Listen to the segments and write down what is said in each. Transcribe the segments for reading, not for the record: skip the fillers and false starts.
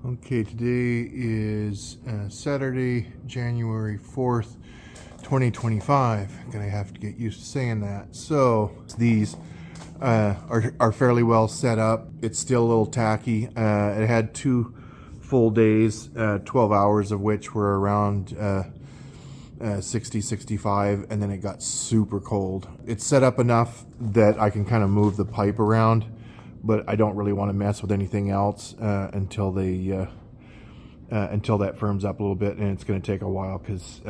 Okay, today is Saturday, January 4th, 2025. Gonna have to get used to saying that. So these are fairly well set up. It's still a little tacky. It had 2 full days, 12 hours of which were around 60, 65, and then it got super cold. It's set up enough that I can kind of move the pipe around, but I don't really want to mess with anything else until that firms up a little bit, and it's going to take a while because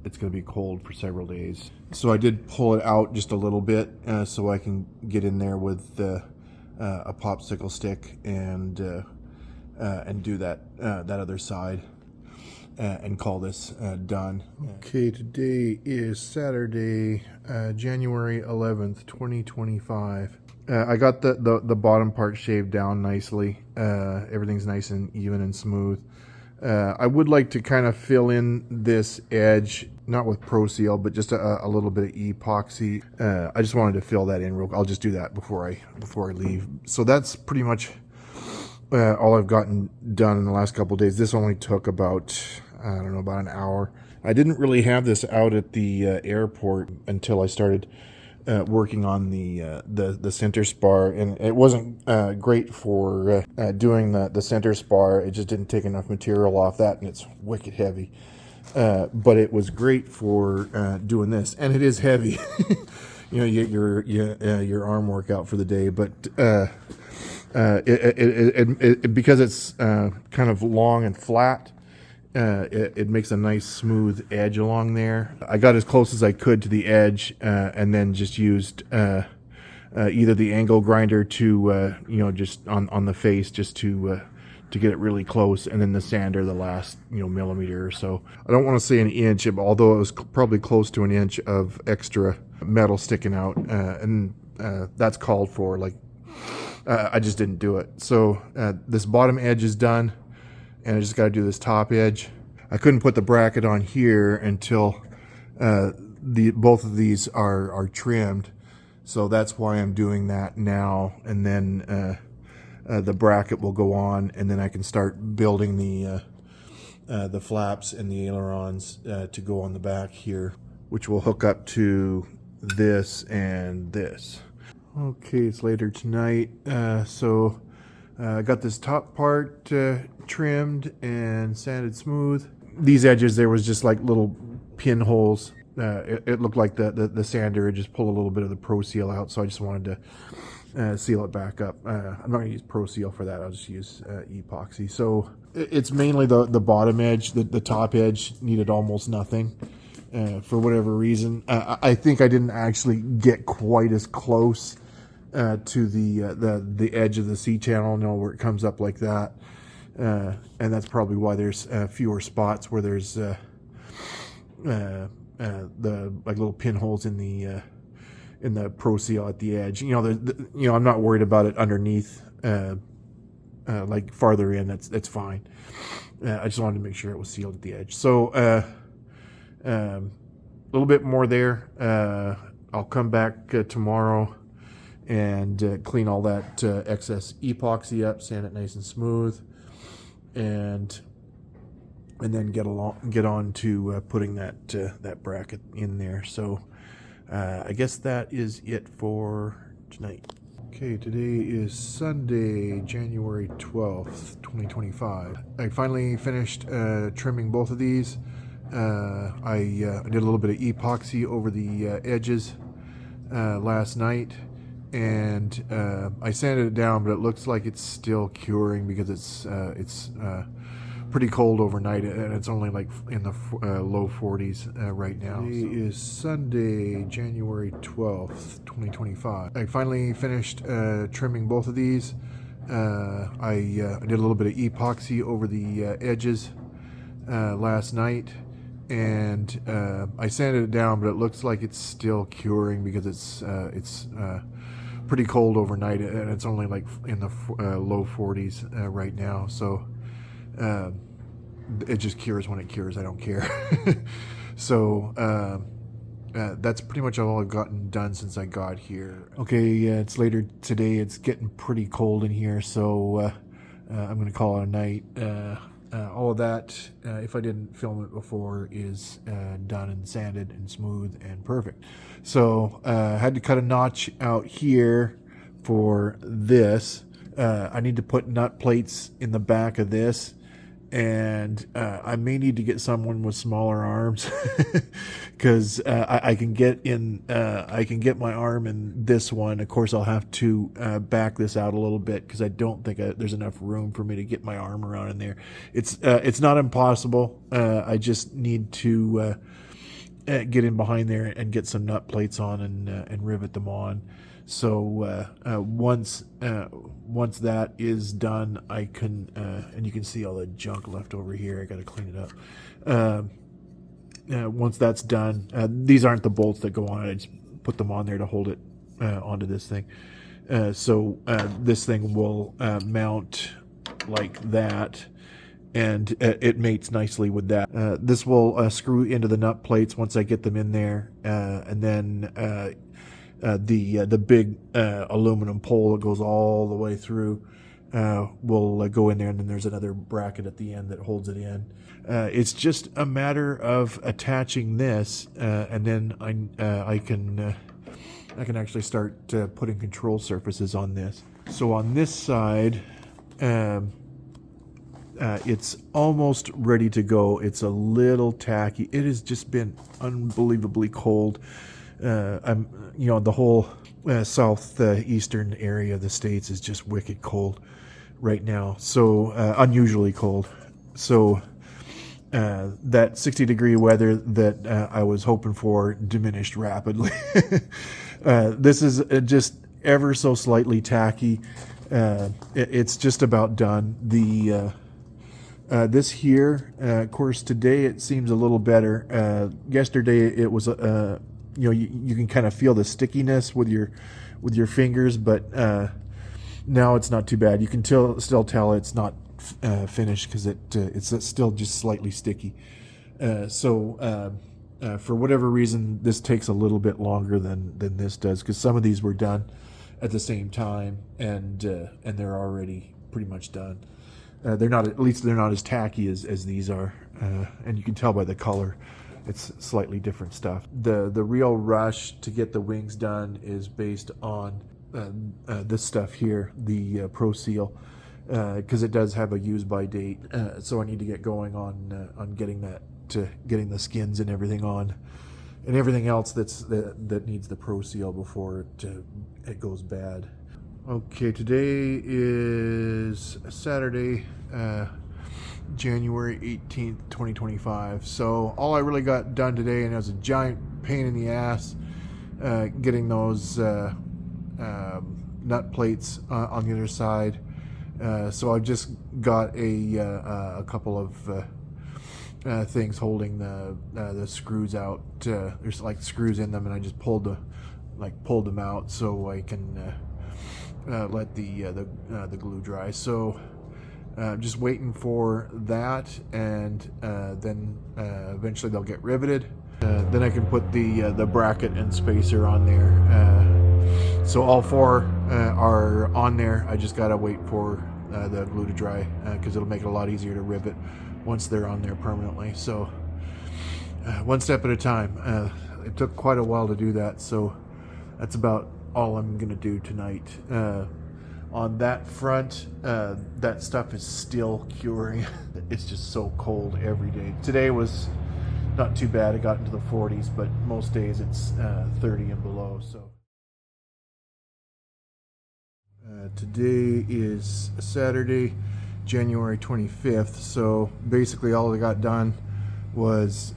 it's going to be cold for several days. So I did pull it out just a little bit so I can get in there with a popsicle stick and do that other side. And call this done. Okay, today is Saturday, January 11th, 2025. I got the bottom part shaved down nicely. Everything's nice and even and smooth. I would like to kind of fill in this edge, not with Pro Seal, but just a little bit of epoxy. I just wanted to fill that in real quick. I'll just do that before I leave. So that's pretty much all I've gotten done in the last couple of days. This only took about, I don't know, about an hour. I didn't really have this out at the airport until I started working on the center spar, and it wasn't great for doing the center spar. It just didn't take enough material off that, and it's wicked heavy. But it was great for doing this, and it is heavy. You know, you get your arm workout for the day, but because it's kind of long and flat, it makes a nice smooth edge along there. I got as close as I could to the edge, and then just used either the angle grinder to just on the face, just to get it really close, and then the sander the last millimeter or so. I don't want to say an inch, although it was probably close to an inch of extra metal sticking out, and that's called for. I just didn't do it. So this bottom edge is done, and I just got to do this top edge. I couldn't put the bracket on here until both of these are trimmed, so that's why I'm doing that now. And then the bracket will go on, and then I can start building the flaps and the ailerons to go on the back here, which will hook up to this and this. Okay, it's later tonight, so I got this top part trimmed and sanded smooth. These edges, there was just like little pinholes. It looked like the sander had just pulled a little bit of the Pro Seal out, so I just wanted to seal it back up. I'm not going to use Pro Seal for that. I'll just use epoxy. So it's mainly the bottom edge. The top edge needed almost nothing. For whatever reason, I think I didn't actually get quite as close to the edge of the C channel, where it comes up like that, and that's probably why there's fewer spots where there's the like little pinholes in the Pro Seal at the edge. I'm not worried about it underneath, like farther in. That's fine. I just wanted to make sure it was sealed at the edge. So a little bit more there. I'll come back tomorrow and clean all that excess epoxy up, sand it nice and smooth, and then get on to putting that bracket in there. So I guess that is it for tonight. Okay, today is Sunday, January 12th, 2025. I finally finished trimming both of these. I did a little bit of epoxy over the edges last night, and I sanded it down, but it looks like it's still curing because it's pretty cold overnight, and it's only like in the low 40s right now. Today is Sunday, January 12th, 2025. I finally finished trimming both of these. I did a little bit of epoxy over the edges last night, and I sanded it down, but it looks like it's still curing because it's pretty cold overnight, and it's only like in the low 40s right now. So it just cures when it cures. I don't care. So that's pretty much all I've gotten done since I got here. Okay, it's later today. It's getting pretty cold in here, so I'm going to call it a night. All of that, if I didn't film it before, is done and sanded and smooth and perfect. So I had to cut a notch out here for this. I need to put nut plates in the back of this, and I may need to get someone with smaller arms because I can get my arm in this one. Of course, I'll have to back this out a little bit because I don't think there's enough room for me to get my arm around in there. It's not impossible. I just need to get in behind there and get some nut plates on and rivet them on. So once that is done, I can and you can see all the junk left over here. I got to clean it up. Once that's done, these aren't the bolts that go on it. I just put them on there to hold it onto this thing. So this thing will mount like that, and it mates nicely with that. This will screw into the nut plates once I get them in there, and then the big aluminum pole that goes all the way through will go in there, and then there's another bracket at the end that holds it in. It's just a matter of attaching this, and then I can actually start putting control surfaces on this. So on this side, it's almost ready to go. It's a little tacky. It has just been unbelievably cold. The whole southeastern area of the States is just wicked cold right now. So unusually cold. So that 60-degree weather that I was hoping for diminished rapidly. This is just ever so slightly tacky. It's just about done. This here, of course, today it seems a little better. Yesterday it was you can kind of feel the stickiness with your fingers, but now it's not too bad. You can still tell it's not finished because it's still just slightly sticky. So for whatever reason, this takes a little bit longer than this does, because some of these were done at the same time, and they're already pretty much done. They're not as tacky as these are, and you can tell by the color. It's slightly different stuff. The real rush to get the wings done is based on this stuff here, the Pro Seal, because it does have a use by date. So I need to get going on getting getting the skins and everything on, and everything else that needs the Pro Seal before it goes bad. Okay, today is Saturday, January 18th, 2025. So all I really got done today, and it was a giant pain in the ass, getting those nut plates on the other side. So I just got a couple of things holding the screws out. There's like screws in them, and I just pulled them out so I can let the glue dry. So just waiting for that, and then eventually they'll get riveted. Then I can put the bracket and spacer on there. So all four are on there. I just gotta wait for the glue to dry, because it'll make it a lot easier to rivet once they're on there permanently. So one step at a time. It took quite a while to do that, so that's about all I'm gonna do tonight. On that front, that stuff is still curing. It's just so cold every day. Today was not too bad. It got into the 40s, but most days it's 30 and below. So today is Saturday, January 25th. So basically all I got done was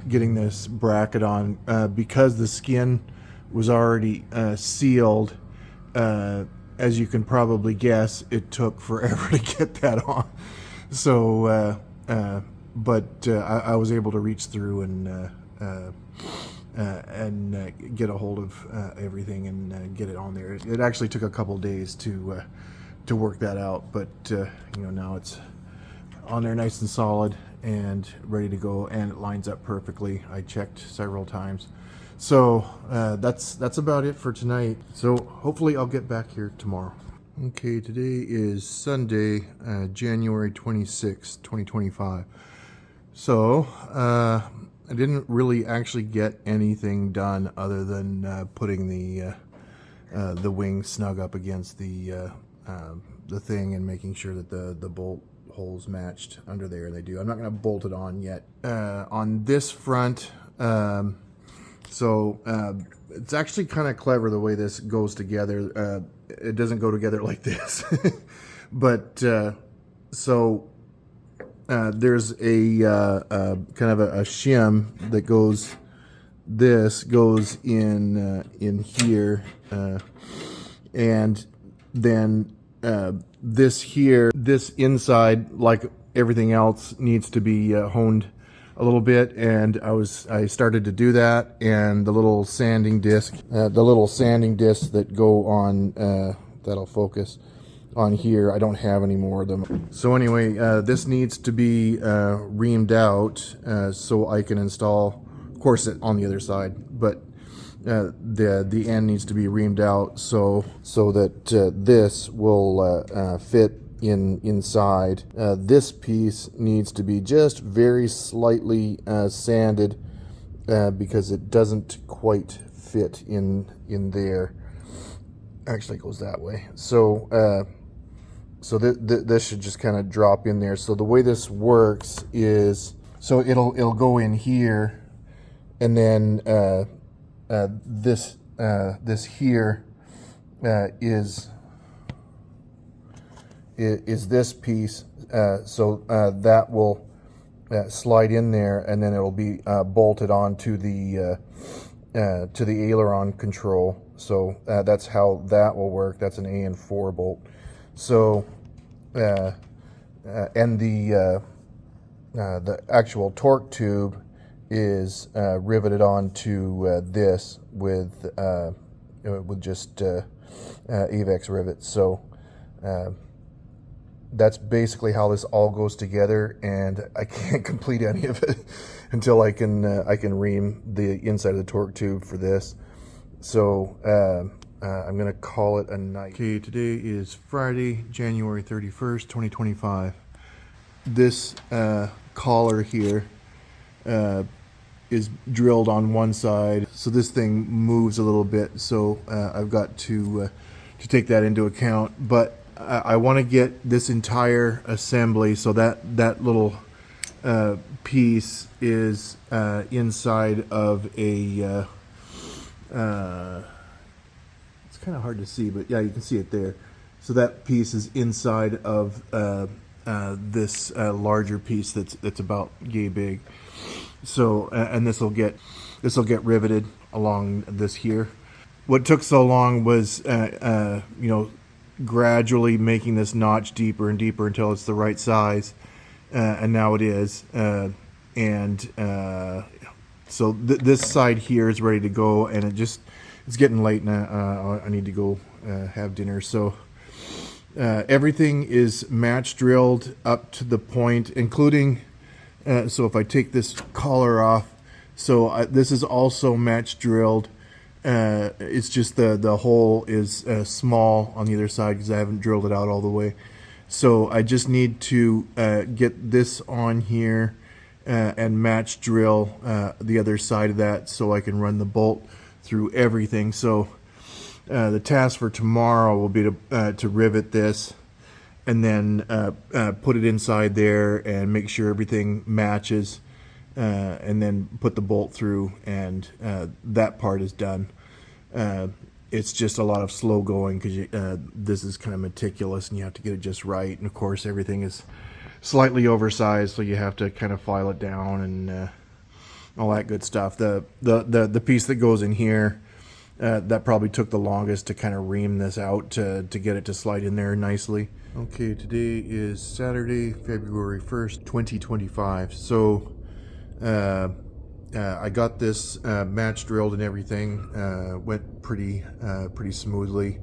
getting this bracket on, because the skin was already sealed. As you can probably guess, it took forever to get that on. So, but I was able to reach through and get a hold of everything and get it on there. It actually took a couple days to work that out, but now it's on there nice and solid and ready to go, and it lines up perfectly. I checked several times. So that's about it for tonight. So hopefully I'll get back here tomorrow. Okay, today is Sunday, January 26th, 2025. So, I didn't really actually get anything done other than putting the wing snug up against the thing and making sure that the bolt holes matched under there. They do. I'm not going to bolt it on yet. On this front, it's actually kind of clever the way this goes together. It doesn't go together like this, but there's a kind of a shim that goes. This goes in here, and then this inside, like everything else, needs to be honed a little bit, and I started to do that, and the little sanding disc that go on, that'll focus on here, I don't have any more of them. So anyway, this needs to be reamed out so I can install, of course, it on the other side, but the end needs to be reamed out so that this will fit inside. This piece needs to be just very slightly sanded because it doesn't quite fit in there. Actually, it goes that way. So this should just kind of drop in there. So the way this works is, so it'll go in here, and then this here is this piece, so that will slide in there, and then it'll be bolted onto the aileron control. So that's how that will work. That's an AN4 bolt. So and the actual torque tube is riveted onto this with just AVEX rivets. So that's basically how this all goes together, and I can't complete any of it until I can ream the inside of the torque tube for this. So I'm gonna call it a night. Okay, today is Friday, January 31st, 2025. This collar here is drilled on one side, so this thing moves a little bit. So I've got to take that into account, but I want to get this entire assembly, so that little piece is inside of a it's kind of hard to see, but yeah, you can see it there. So that piece is inside of this larger piece that's about yay big. So and this will get riveted along this here. What took so long was gradually making this notch deeper and deeper until it's the right size, and now it is. So this side here is ready to go, and it's getting late, and I need to go have dinner. So everything is match drilled up to the point, including so if I take this collar off, so this is also match drilled. It's just the hole is small on the other side because I haven't drilled it out all the way. So I just need to get this on here and match drill the other side of that so I can run the bolt through everything. So the task for tomorrow will be to rivet this and then put it inside there and make sure everything matches, and then put the bolt through, and that part is done. It's just a lot of slow going because this is kind of meticulous and you have to get it just right, and of course everything is slightly oversized, so you have to kind of file it down and all that good stuff. The piece that goes in here, that probably took the longest to kind of ream this out to get it to slide in there nicely. Okay, today is Saturday, February 1st, 2025. So I got this match drilled and everything. Went pretty smoothly.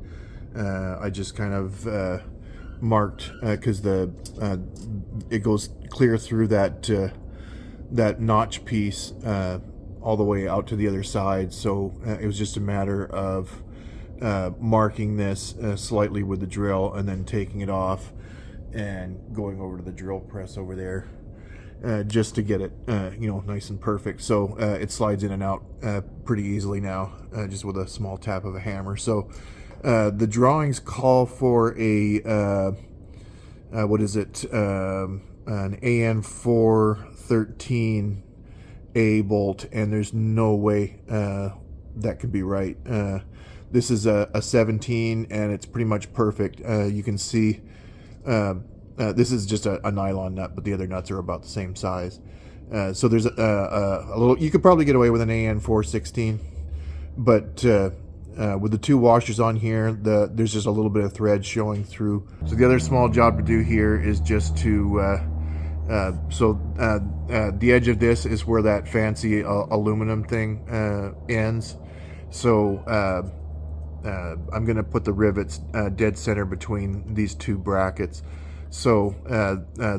I just kind of marked because it goes clear through that notch piece all the way out to the other side. So it was just a matter of marking this slightly with the drill and then taking it off and going over to the drill press over there just to get it nice and perfect. So it slides in and out pretty easily now, just with a small tap of a hammer. So the drawings call for a what is it, an AN413A bolt, and there's no way that could be right. This is a 17, and it's pretty much perfect. You can see this is just a nylon nut, but the other nuts are about the same size. So there's a little, you could probably get away with an AN416, but with the two washers on here, there's just a little bit of thread showing through. So the other small job to do here is just to the edge of this is where that fancy aluminum thing ends. So I'm going to put the rivets dead center between these two brackets. So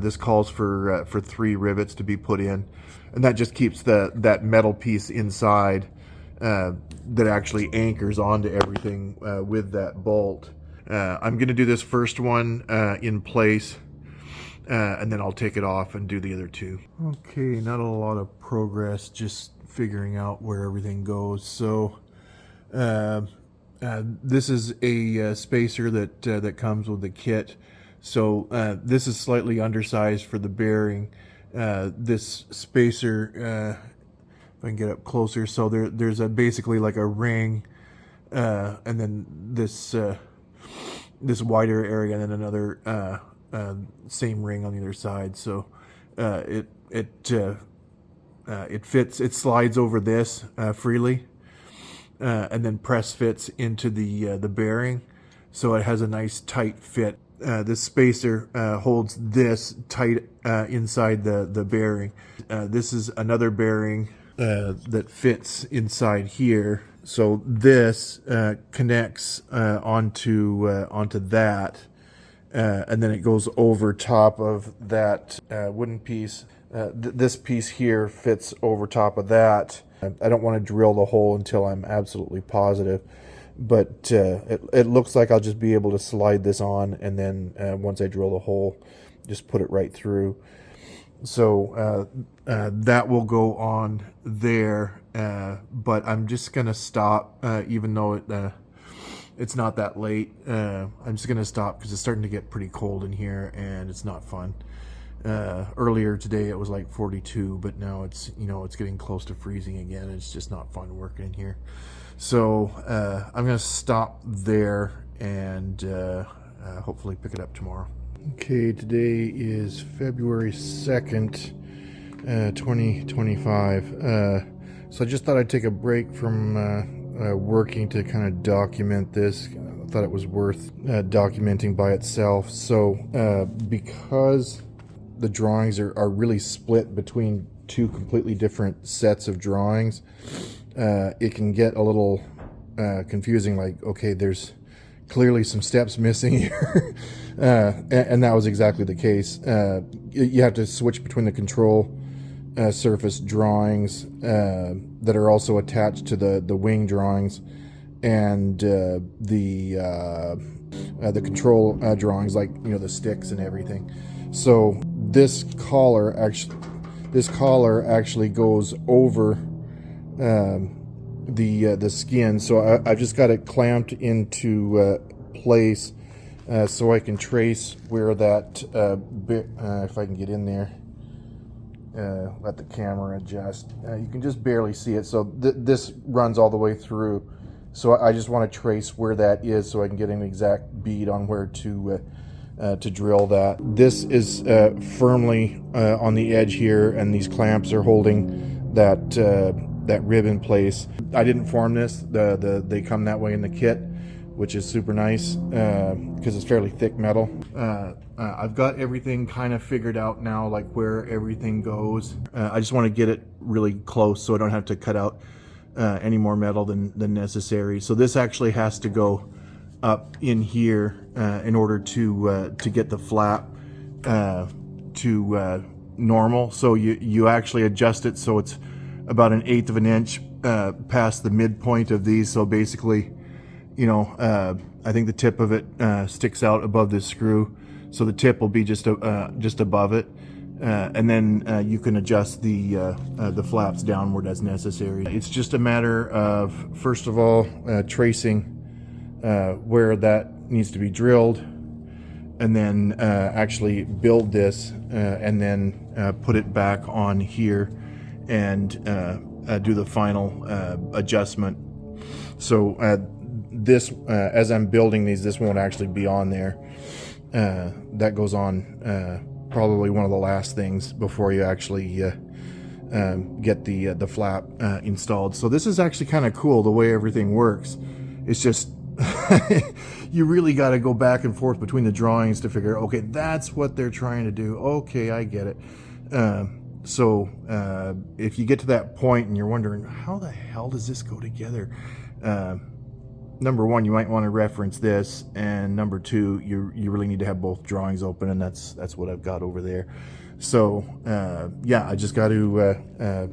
this calls for 3 rivets to be put in, and that just keeps that metal piece inside that actually anchors onto everything with that bolt. I'm going to do this first one in place, and then I'll take it off and do the other 2. Okay, not a lot of progress, just figuring out where everything goes. So this is a spacer that comes with the kit. So this is slightly undersized for the bearing. This spacer, if I can get up closer, so there's basically like a ring, and then this wider area, and then another same ring on the other side. So it fits. It slides over this freely, and then press fits into the bearing, so it has a nice tight fit. This spacer holds this tight inside the bearing. This is another bearing that fits inside here. So this connects onto that, and then it goes over top of that wooden piece. This piece here fits over top of that. I don't want to drill the hole until I'm absolutely positive, but it looks like I'll just be able to slide this on, and then once I drill the hole, just put it right through. So that will go on there, but I'm just gonna stop, even though it's not that late. I'm just gonna stop because it's starting to get pretty cold in here, and it's not fun. Earlier today it was like 42, but now it's it's getting close to freezing again. It's just not fun working in here. So I'm gonna stop there and hopefully pick it up tomorrow. Okay, today is February 2nd, 2025. So I just thought I'd take a break from working to kind of document this. I thought it was worth documenting by itself. So because the drawings are really split between 2 completely different sets of drawings, it can get a little confusing. Like, okay, there's clearly some steps missing here. And that was exactly the case. You have to switch between the control surface drawings that are also attached to the wing drawings, and the control drawings, like the sticks and everything. So this collar actually goes over the skin. So I just got it clamped into place so I can trace where that if I can get in there, let the camera adjust. You can just barely see it. So this runs all the way through. So I just want to trace where that is so I can get an exact bead on where to drill that. This is firmly on the edge here, and these clamps are holding that rib in place. I didn't form this. They come that way in the kit, which is super nice because it's fairly thick metal. I've got everything kind of figured out now, like where everything goes. I just want to get it really close so I don't have to cut out any more metal than necessary. So this actually has to go up in here in order to get the flap to normal. So you actually adjust it so it's about 1/8 of an inch past the midpoint of these. So basically, I think the tip of it sticks out above this screw, so the tip will be just above it, and then you can adjust the flaps downward as necessary. It's just a matter of, first of all, tracing where that needs to be drilled, and then actually build this and then put it back on here and do the final adjustment. So this, as I'm building these, this won't actually be on there. That goes on probably one of the last things before you actually get the flap installed. So this is actually kind of cool the way everything works. It's just you really got to go back and forth between the drawings to figure out, okay, that's what they're trying to do. Okay, I get it. So if you get to that point and you're wondering, how the hell does this go together? Number one, you might want to reference this, and number two, you really need to have both drawings open, and that's what I've got over there. So yeah, I just got to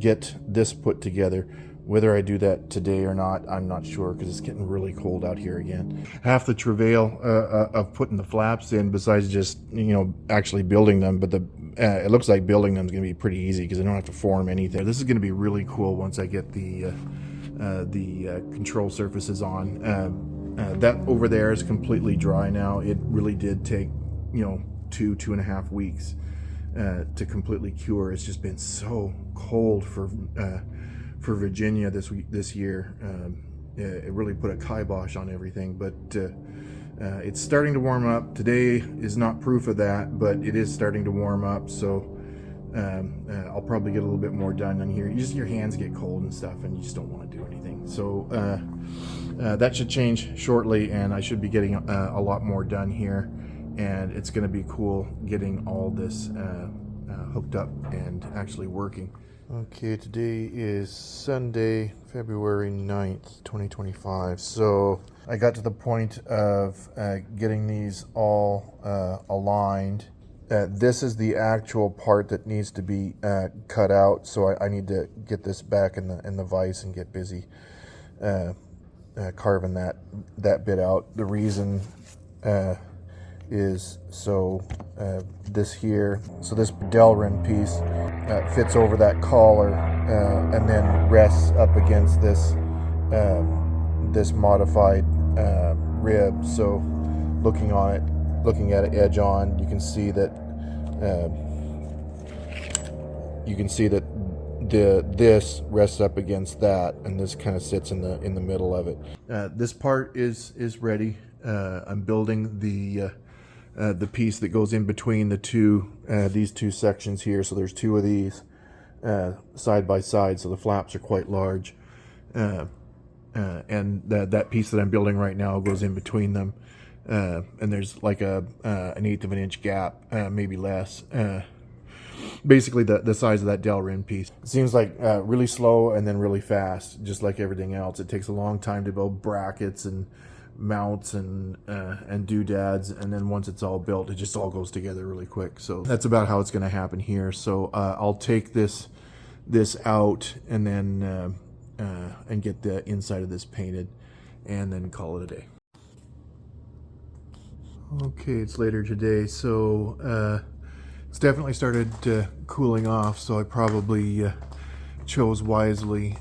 get this put together. Whether I do that today or not, I'm not sure, because it's getting really cold out here again. Half the travail of putting the flaps in, besides just actually building them, but it looks like building them is going to be pretty easy because I don't have to form anything. This is going to be really cool once I get the control surfaces on. That over there is completely dry now. It really did take 2.5 weeks to completely cure. It's just been so cold for Virginia this year. It really put a kibosh on everything, but it's starting to warm up. Today is not proof of that, but it is starting to warm up, so I'll probably get a little bit more done on here. Your hands get cold and stuff, and you just don't want to do anything. So that should change shortly, and I should be getting a lot more done here, and it's going to be cool getting all this hooked up and actually working. Okay, today is Sunday, February 9th, 2025. So I got to the point of getting these all aligned. This is the actual part that needs to be cut out, so I need to get this back in the vise and get busy carving that bit out. The reason is so this Delrin piece fits over that collar and then rests up against this modified rib. So looking at it edge on, you can see that this rests up against that, and this kind of sits in the middle of it. This part is ready. I'm building the piece that goes in between these two sections here. So there's two of these side by side, so the flaps are quite large, and that piece that I'm building right now goes in between them, and there's like an 1/8 of an inch gap, maybe less. Basically the size of that Delrin piece. It seems like really slow and then really fast, just like everything else. It takes a long time to build brackets and mounts and doodads, and then once it's all built, it just all goes together really quick. So that's about how it's going to happen here. So I'll take this out and then and get the inside of this painted, and then call it a day. Okay, it's later today, so it's definitely started cooling off, so I probably chose wisely.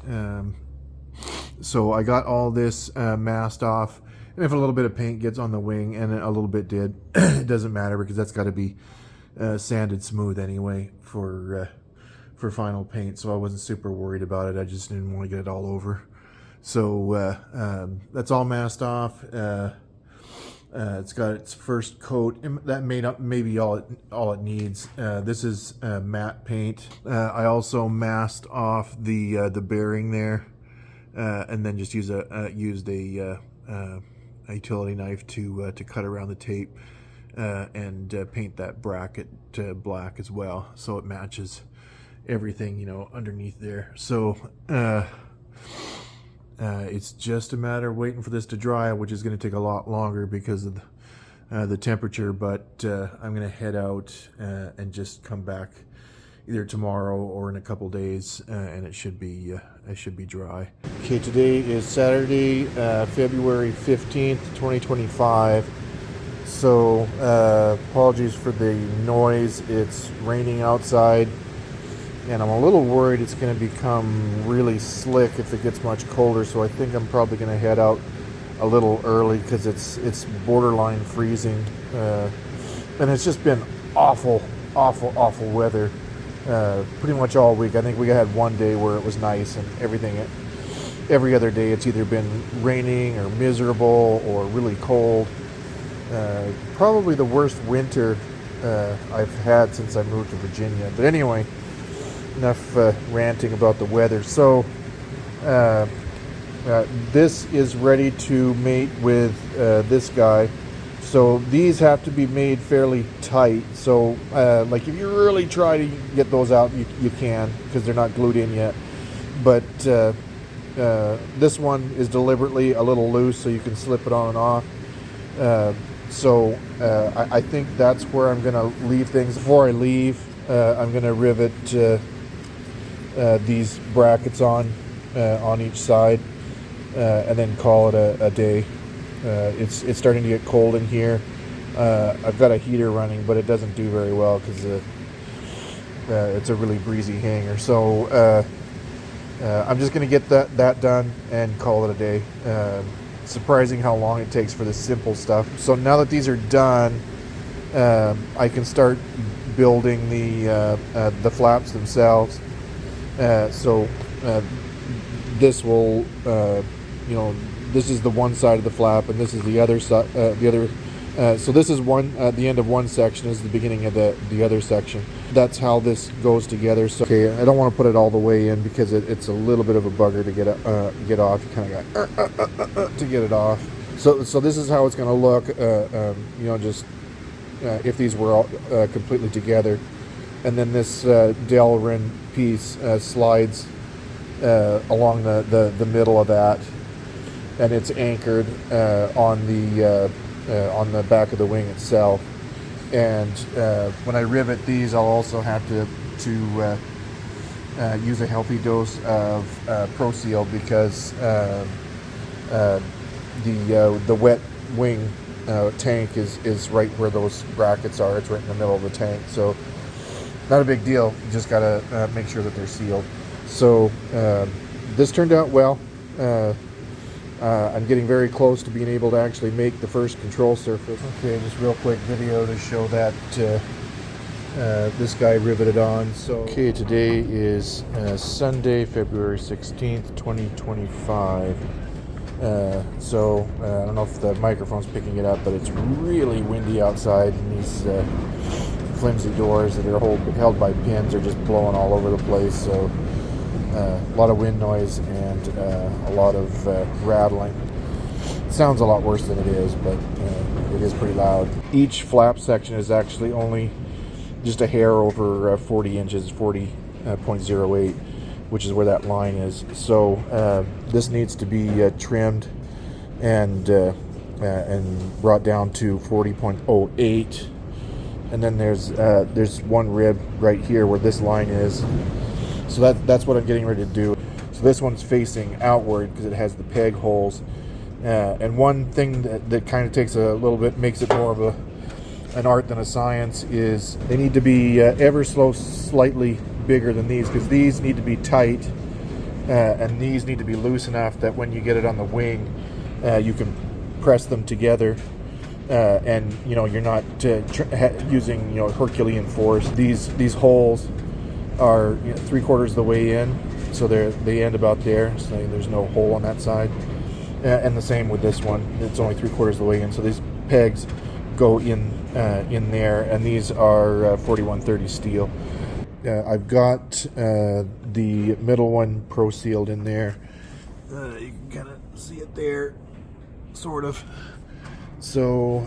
So I got all this masked off, and if a little bit of paint gets on the wing, and a little bit did, it doesn't matter, because that's got to be sanded smooth anyway for final paint, so I wasn't super worried about it. I just didn't want to get it all over. So that's all masked off. It's got its first coat, and that may be all it needs. This is matte paint. I also masked off the bearing there, and then just used a utility knife to cut around the tape and paint that bracket black as well, so it matches everything underneath there. So it's just a matter of waiting for this to dry, which is going to take a lot longer because of the temperature, but I'm going to head out and just come back either tomorrow or in a couple days, and it should be dry. Okay, today is Saturday, February 15th, 2025. So apologies for the noise. It's raining outside, and I'm a little worried it's going to become really slick if it gets much colder. So I think I'm probably going to head out a little early because it's borderline freezing, and it's just been awful weather pretty much all week. I think we had one day where it was nice, and every other day it's either been raining or miserable or really cold. Probably the worst winter I've had since I moved to Virginia. But anyway, enough ranting about the weather. So this is ready to mate with this guy. So these have to be made fairly tight. So like if you really try to get those out, you can, because they're not glued in yet. But this one is deliberately a little loose, so you can slip it on and off. So I think that's where I'm going to leave things. Before I leave, I'm going to rivet these brackets on each side, and then call it a day. It's starting to get cold in here. I've got a heater running, but it doesn't do very well because it's a really breezy hangar. So I'm just going to get that done and call it a day. Surprising how long it takes for this simple stuff. So now that these are done, I can start building the flaps themselves. So this will, this is the one side of the flap, and this is the other side. So this is the end of one section is the beginning of the other section. That's how this goes together. So okay, I don't want to put it all the way in because it's a little bit of a bugger to get off. You kind of got to get it off. So this is how it's going to look. Just if these were all completely together, and then this Delrin piece slides along the middle of that, and it's anchored on the back of the wing itself. And when I rivet these, I'll also have to use a healthy dose of Pro Seal, because the wet wing tank is right where those brackets are. It's right in the middle of the tank, so not a big deal. You just gotta make sure that they're sealed. So this turned out well. I'm getting very close to being able to actually make the first control surface. Okay, just real quick video to show that this guy riveted on. So okay, today is Sunday, February 16th, 2025. So I don't know if the microphone's picking it up, but it's really windy outside, and these flimsy doors that are held by pins are just blowing all over the place. So a lot of wind noise and a lot of rattling. It sounds a lot worse than it is, but it is pretty loud. Each flap section is actually only just a hair over 40 inches, 40.08, which is where that line is. So this needs to be trimmed and brought down to 40.08. And then there's one rib right here where this line is. So that's what I'm getting ready to do. So this one's facing outward because it has the peg holes. And one thing that kind of takes a little bit, makes it more of an art than a science, is they need to be ever so slightly bigger than these, because these need to be tight and these need to be loose enough that when you get it on the wing, you can press them together. And you're not using Herculean force. These holes are 3/4 of the way in, so they end about there. So there's no hole on that side, and the same with this one. It's only 3/4 of the way in, so these pegs go in there, and these are 4130 steel. I've got the middle one Pro Sealed in there. You can kind of see it there, sort of. So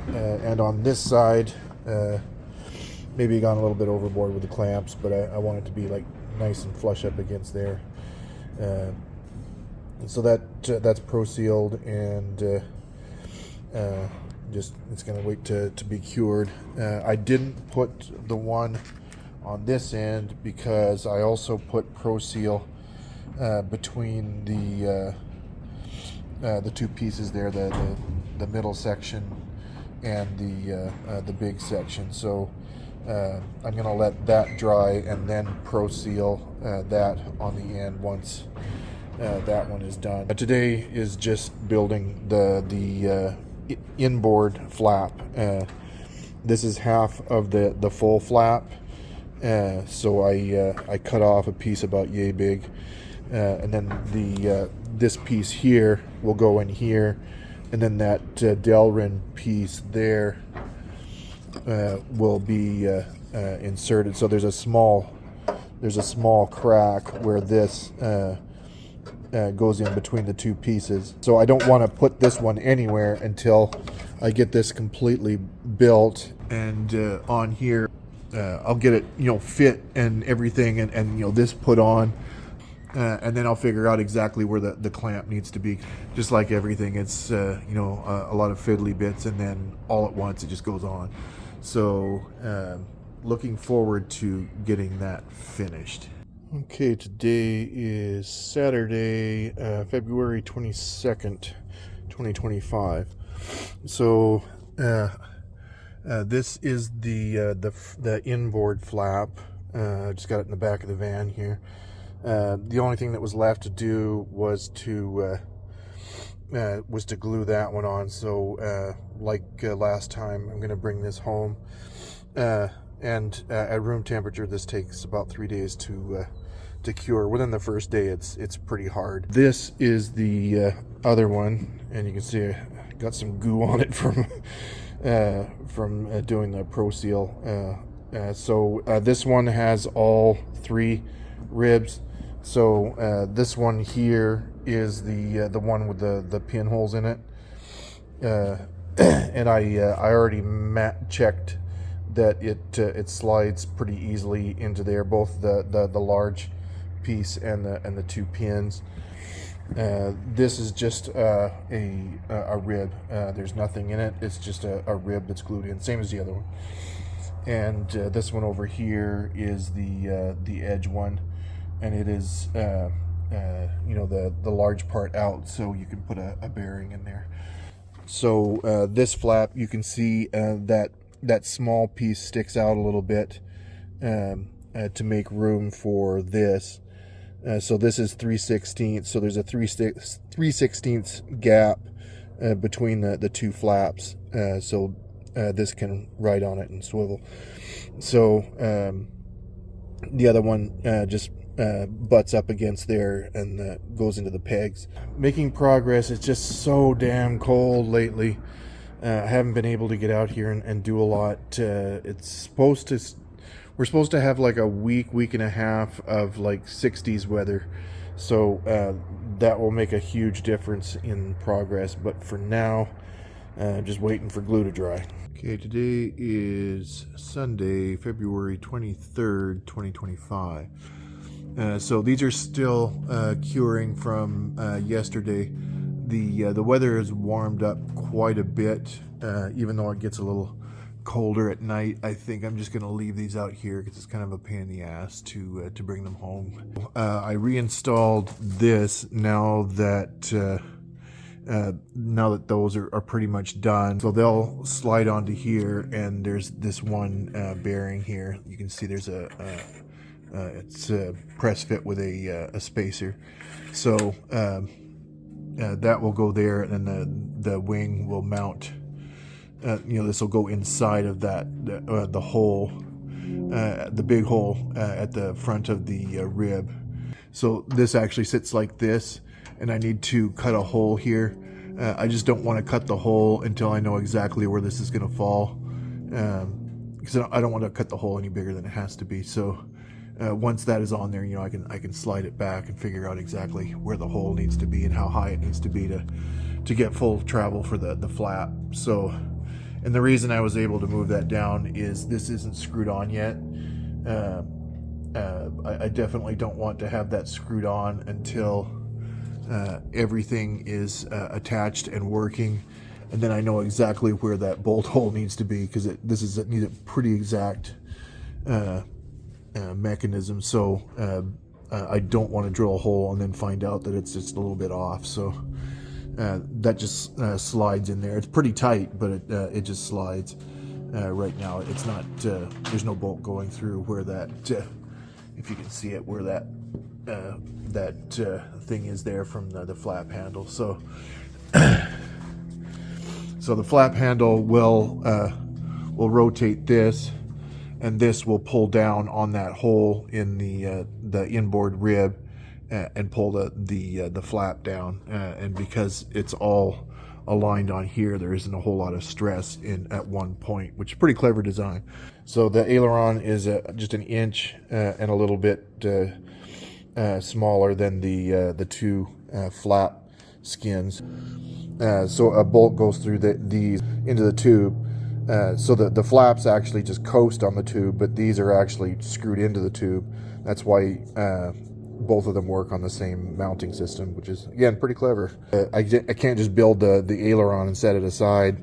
and on this side, maybe gone a little bit overboard with the clamps, but I want it to be like nice and flush up against there. And so that's Pro Sealed, and just it's gonna wait to be cured. I didn't put the one on this end because I also put Pro Seal between the two pieces there, the middle section and the big section. So I'm going to let that dry and then Pro Seal that on the end once that one is done. Today is just building the inboard flap. This is half of the full flap. So I cut off a piece about yay big, and then this piece here will go in here, and then that Delrin piece there will be inserted. So there's a small crack where this goes in between the two pieces. So I don't want to put this one anywhere until I get this completely built. And on here, I'll get it, fit and everything, and this put on, and then I'll figure out exactly where the clamp needs to be. Just like everything, it's a lot of fiddly bits, and then all at once it just goes on. So looking forward to getting that finished. Okay, today is Saturday, February 22nd, 2025. So this is the inboard flap. Just got it in the back of the van here. The only thing that was left to do was to glue that one on. So like last time, I'm going to bring this home, and at room temperature, this takes about 3 days to cure. Within the first day, it's pretty hard. This is the other one, and you can see I got some goo on it from doing the Pro Seal. So this one has all 3 ribs. So this one here is the one with the pinholes in it, and I already checked that it slides pretty easily into there, both the large piece and the 2 pins. This is just a rib. There's nothing in it. It's just a rib that's glued in, same as the other one. And this one over here is the edge one, and it is the large part out, so you can put a bearing in there. So this flap, you can see that small piece sticks out a little bit to make room for this. So this is 3/16, so there's a 3/16 gap between the 2 flaps, so this can ride on it and swivel. So the other one just butts up against there and goes into the pegs. Making progress. It's just so damn cold lately. I haven't been able to get out here and do a lot. We're supposed to have like a week and a half of like 60s weather. So that will make a huge difference in progress. But for now, just waiting for glue to dry. Okay, today is Sunday, February 23rd, 2025. So these are still curing from yesterday. The weather has warmed up quite a bit, even though it gets a little colder at night. I think I'm just going to leave these out here because it's kind of a pain in the ass to bring them home. I reinstalled this now that those are pretty much done. So they'll slide onto here, and there's this one bearing here. You can see there's it's a press fit with a spacer. So that will go there, and then the wing will mount. This will go inside of that the hole, the big hole at the front of the rib. So this actually sits like this, and I need to cut a hole here. I just don't want to cut the hole until I know exactly where this is going to fall, because I don't want to cut the hole any bigger than it has to be. So once that is on there, I can slide it back and figure out exactly where the hole needs to be and how high it needs to be to get full travel for the flap. So, and the reason I was able to move that down is this isn't screwed on yet. I definitely don't want to have that screwed on until everything is attached and working, and then I know exactly where that bolt hole needs to be, because this needs a pretty exact mechanism, so I don't want to drill a hole and then find out that it's just a little bit off. So that just slides in there. It's pretty tight, but it just slides. Right now, it's not. There's no bolt going through where that. If you can see it, where that thing is there from the flap handle. So so the flap handle will rotate this, and this will pull down on that hole in the inboard rib and pull the flap down. And because it's all aligned on here, there isn't a whole lot of stress at one point, which is pretty clever design. So the aileron is just an inch and a little bit smaller than the two flap skins. So a bolt goes through these into the tube. So the flaps actually just coast on the tube, but these are actually screwed into the tube. That's why both of them work on the same mounting system, which is, again, pretty clever. I can't just build the aileron and set it aside.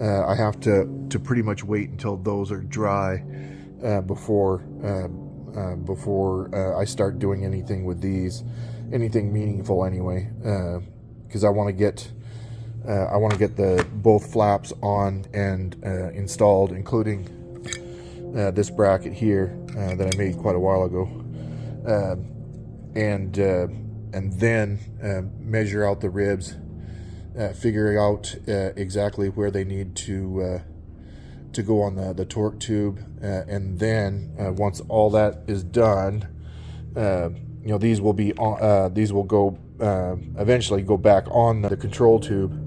I have to pretty much wait until those are dry before I start doing anything with these, anything meaningful anyway, because I want to get both flaps on and installed, including this bracket here that I made quite a while ago, and then measure out the ribs, figure out exactly where they need to go on the torque tube, and then once all that is done, these will go eventually go back on the control tube.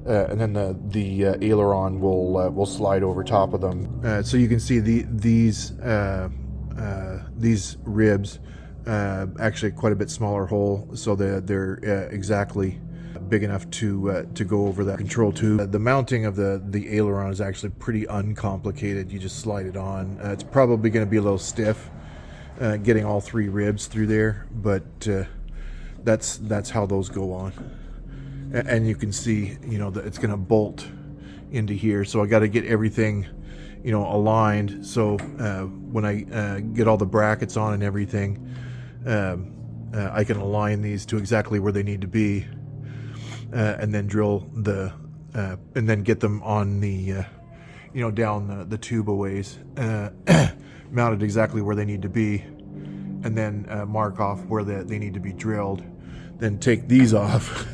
And then the aileron will slide over top of them. So you can see these ribs actually quite a bit smaller hole, so they're exactly big enough to go over that control tube. The mounting of the aileron is actually pretty uncomplicated. You just slide it on. It's probably going to be a little stiff getting all three ribs through there, but that's how those go on. And you can see, that it's going to bolt into here. So I got to get everything, aligned. So when I get all the brackets on and everything, I can align these to exactly where they need to be, and then drill and then get them on the, down the tube a ways, mounted exactly where they need to be, and then mark off where they need to be drilled. Then take these off,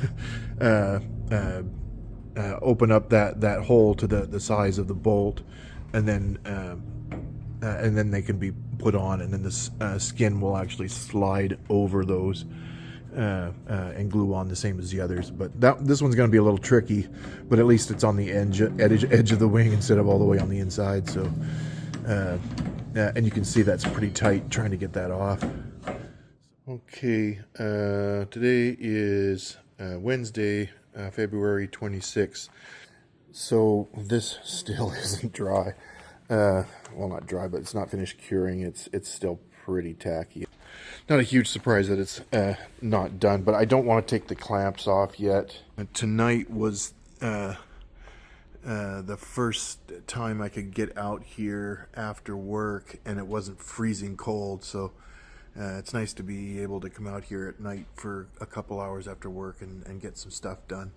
open up that hole to the size of the bolt, and then they can be put on, and then the skin will actually slide over those and glue on the same as the others. But this one's going to be a little tricky, but at least it's on the edge of the wing instead of all the way on the inside. So, and you can see that's pretty tight trying to get that off. Okay, today is Wednesday, February 26th. So this still isn't dry. Well, not dry, but it's not finished curing. It's still pretty tacky. Not a huge surprise that it's not done, but I don't want to take the clamps off yet. Tonight was the first time I could get out here after work, and it wasn't freezing cold, so it's nice to be able to come out here at night for a couple hours after work and get some stuff done.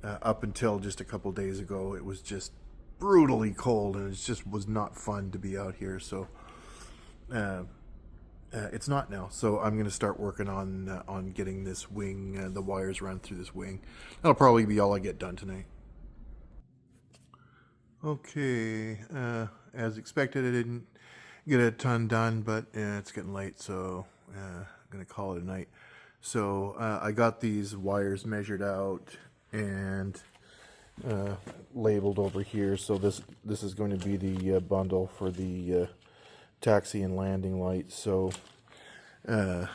Up until just a couple days ago, it was just brutally cold, and it just was not fun to be out here. So it's not now. So I'm going to start working on getting this wing, the wires run through this wing. That'll probably be all I get done tonight. Okay, as expected, I didn't get a ton done, but it's getting late, so I'm gonna call it a night. So I got these wires measured out and labeled over here. So this is going to be the bundle for the taxi and landing lights. So I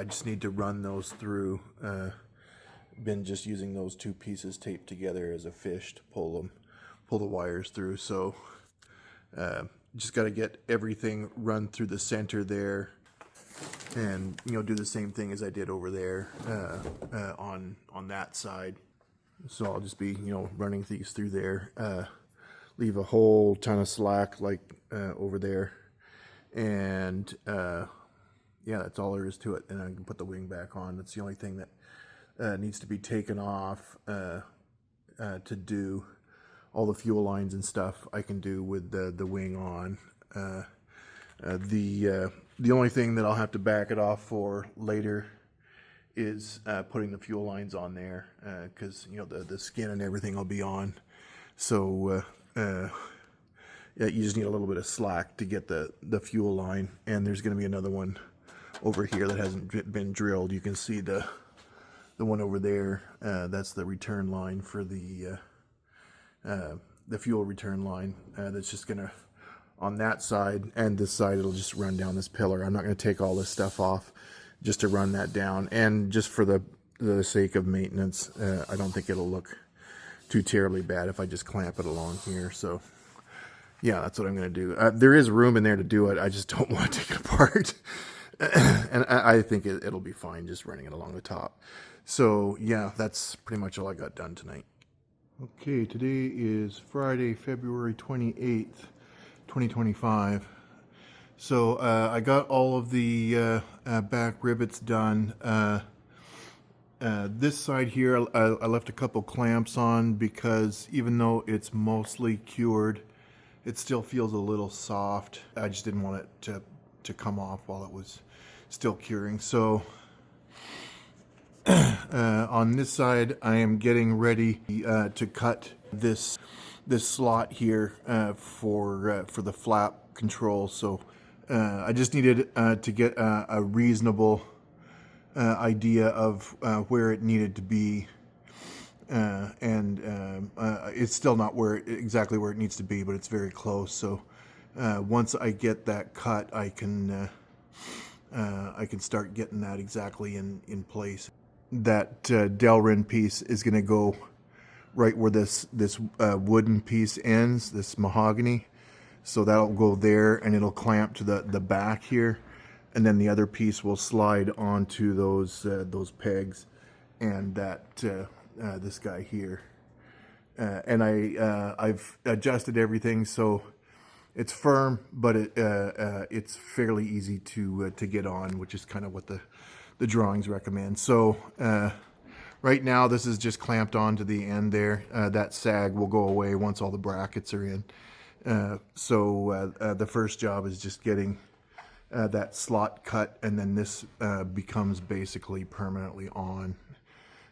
just need to run those through. Been just using those two pieces taped together as a fish to pull the wires through. So just got to get everything run through the center there, and do the same thing as I did over there on that side. So I'll just be running these through there, leave a whole ton of slack like over there, And yeah, that's all there is to it. And I can put the wing back on. That's the only thing that needs to be taken off to do all the fuel lines and stuff. I can do with the wing on. The only thing that I'll have to back it off for later is putting the fuel lines on there, because you know the skin and everything will be on. So yeah, you just need a little bit of slack to get the fuel line. And there's going to be another one over here that hasn't been drilled. You can see the one over there. That's the return line for the fuel return line. That's just gonna, on that side and this side, it'll just run down this pillar. I'm not going to take all this stuff off just to run that down, and just for the sake of maintenance, I don't think it'll look too terribly bad if I just clamp it along here. So yeah, that's what I'm going to do. There is room in there to do it. I just don't want to take it apart. And I think it'll be fine just running it along the top. So yeah, that's pretty much all I got done tonight. Okay, today is Friday, February 28th, 2025. So I got all of the back rivets done. This side here, I left a couple clamps on because even though it's mostly cured, it still feels a little soft. I just didn't want it to come off while it was still curing. So on this side, I am getting ready to cut this slot here for the flap control. So I just needed to get a reasonable idea of where it needed to be, and it's still not exactly where it needs to be, but it's very close. So once I get that cut, I can start getting that exactly in place. That Delrin piece is going to go right where this wooden piece ends, this mahogany. So that'll go there, and it'll clamp to the back here, and then the other piece will slide onto those pegs, and that this guy here. And I've adjusted everything so it's firm, but it's fairly easy to get on, which is kind of what the drawings recommend. So right now this is just clamped on to the end there. That sag will go away once all the brackets are in. So the first job is just getting that slot cut, and then this becomes basically permanently on,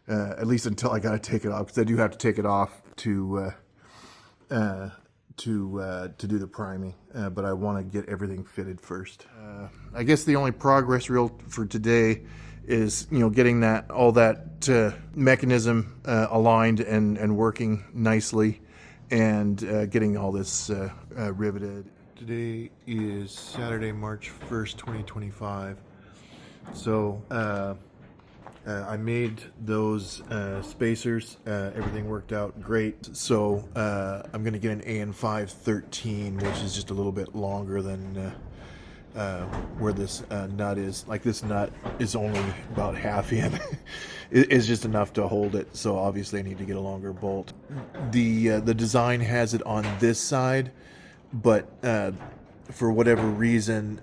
at least until I got to take it off, because I do have to take it off to do the priming, but I want to get everything fitted first. I guess the only progress real for today is, you know, getting all that mechanism aligned and working nicely, and getting all this riveted. Today is Saturday, March 1st, 2025. So I made those spacers. Everything worked out great. So I'm going to get an AN513, which is just a little bit longer than where this nut is. Like, this nut is only about half in. It's just enough to hold it. So obviously I need to get a longer bolt. The design has it on this side, but for whatever reason,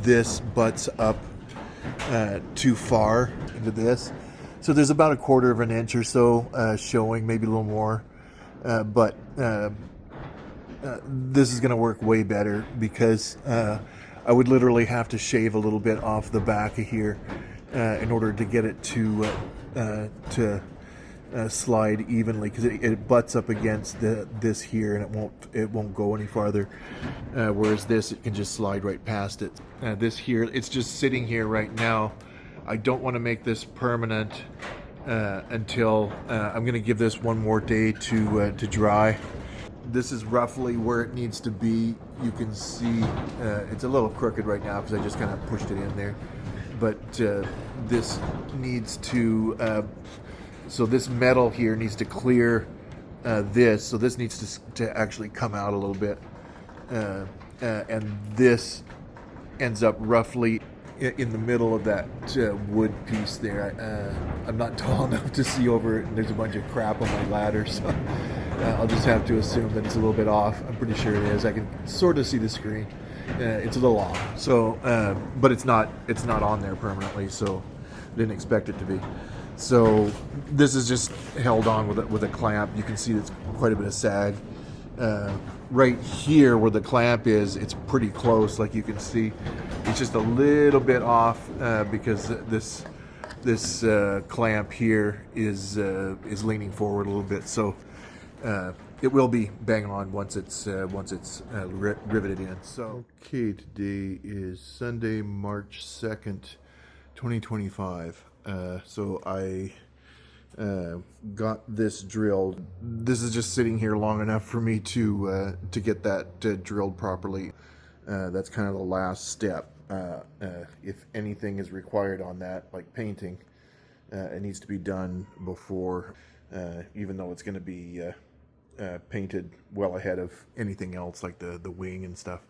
this butts up too far into this. So there's about 1/4 of an inch or so showing, maybe a little more. But this is going to work way better, because I would literally have to shave a little bit off the back of here in order to get it to slide evenly, because it butts up against this here, and it won't go any farther. Whereas this, it can just slide right past it. This here, it's just sitting here right now. I don't want to make this permanent until I'm going to give this one more day to dry. This is roughly where it needs to be. You can see it's a little crooked right now because I just kind of pushed it in there. But this needs to, so this metal here needs to clear this. So this needs to actually come out a little bit. And this ends up roughly in the middle of that wood piece there. I'm not tall enough to see over it, and there's a bunch of crap on my ladder, so I'll just have to assume that it's a little bit off. I'm pretty sure it is. I can sort of see the screen. It's a little off. So, but it's not on there permanently. So, didn't expect it to be. So this is just held on with a clamp. You can see it's quite a bit of sag. Right here where the clamp is, it's pretty close. Like you can see, it's just a little bit off because this clamp here is leaning forward a little bit. So it will be bang on once it's riveted in. So okay, today is Sunday, March 2nd, 2025. So I got this drilled. This is just sitting here long enough for me to get that drilled properly. That's kind of the last step. If anything is required on that, like painting, it needs to be done before, even though it's going to be painted well ahead of anything else, like the wing and stuff.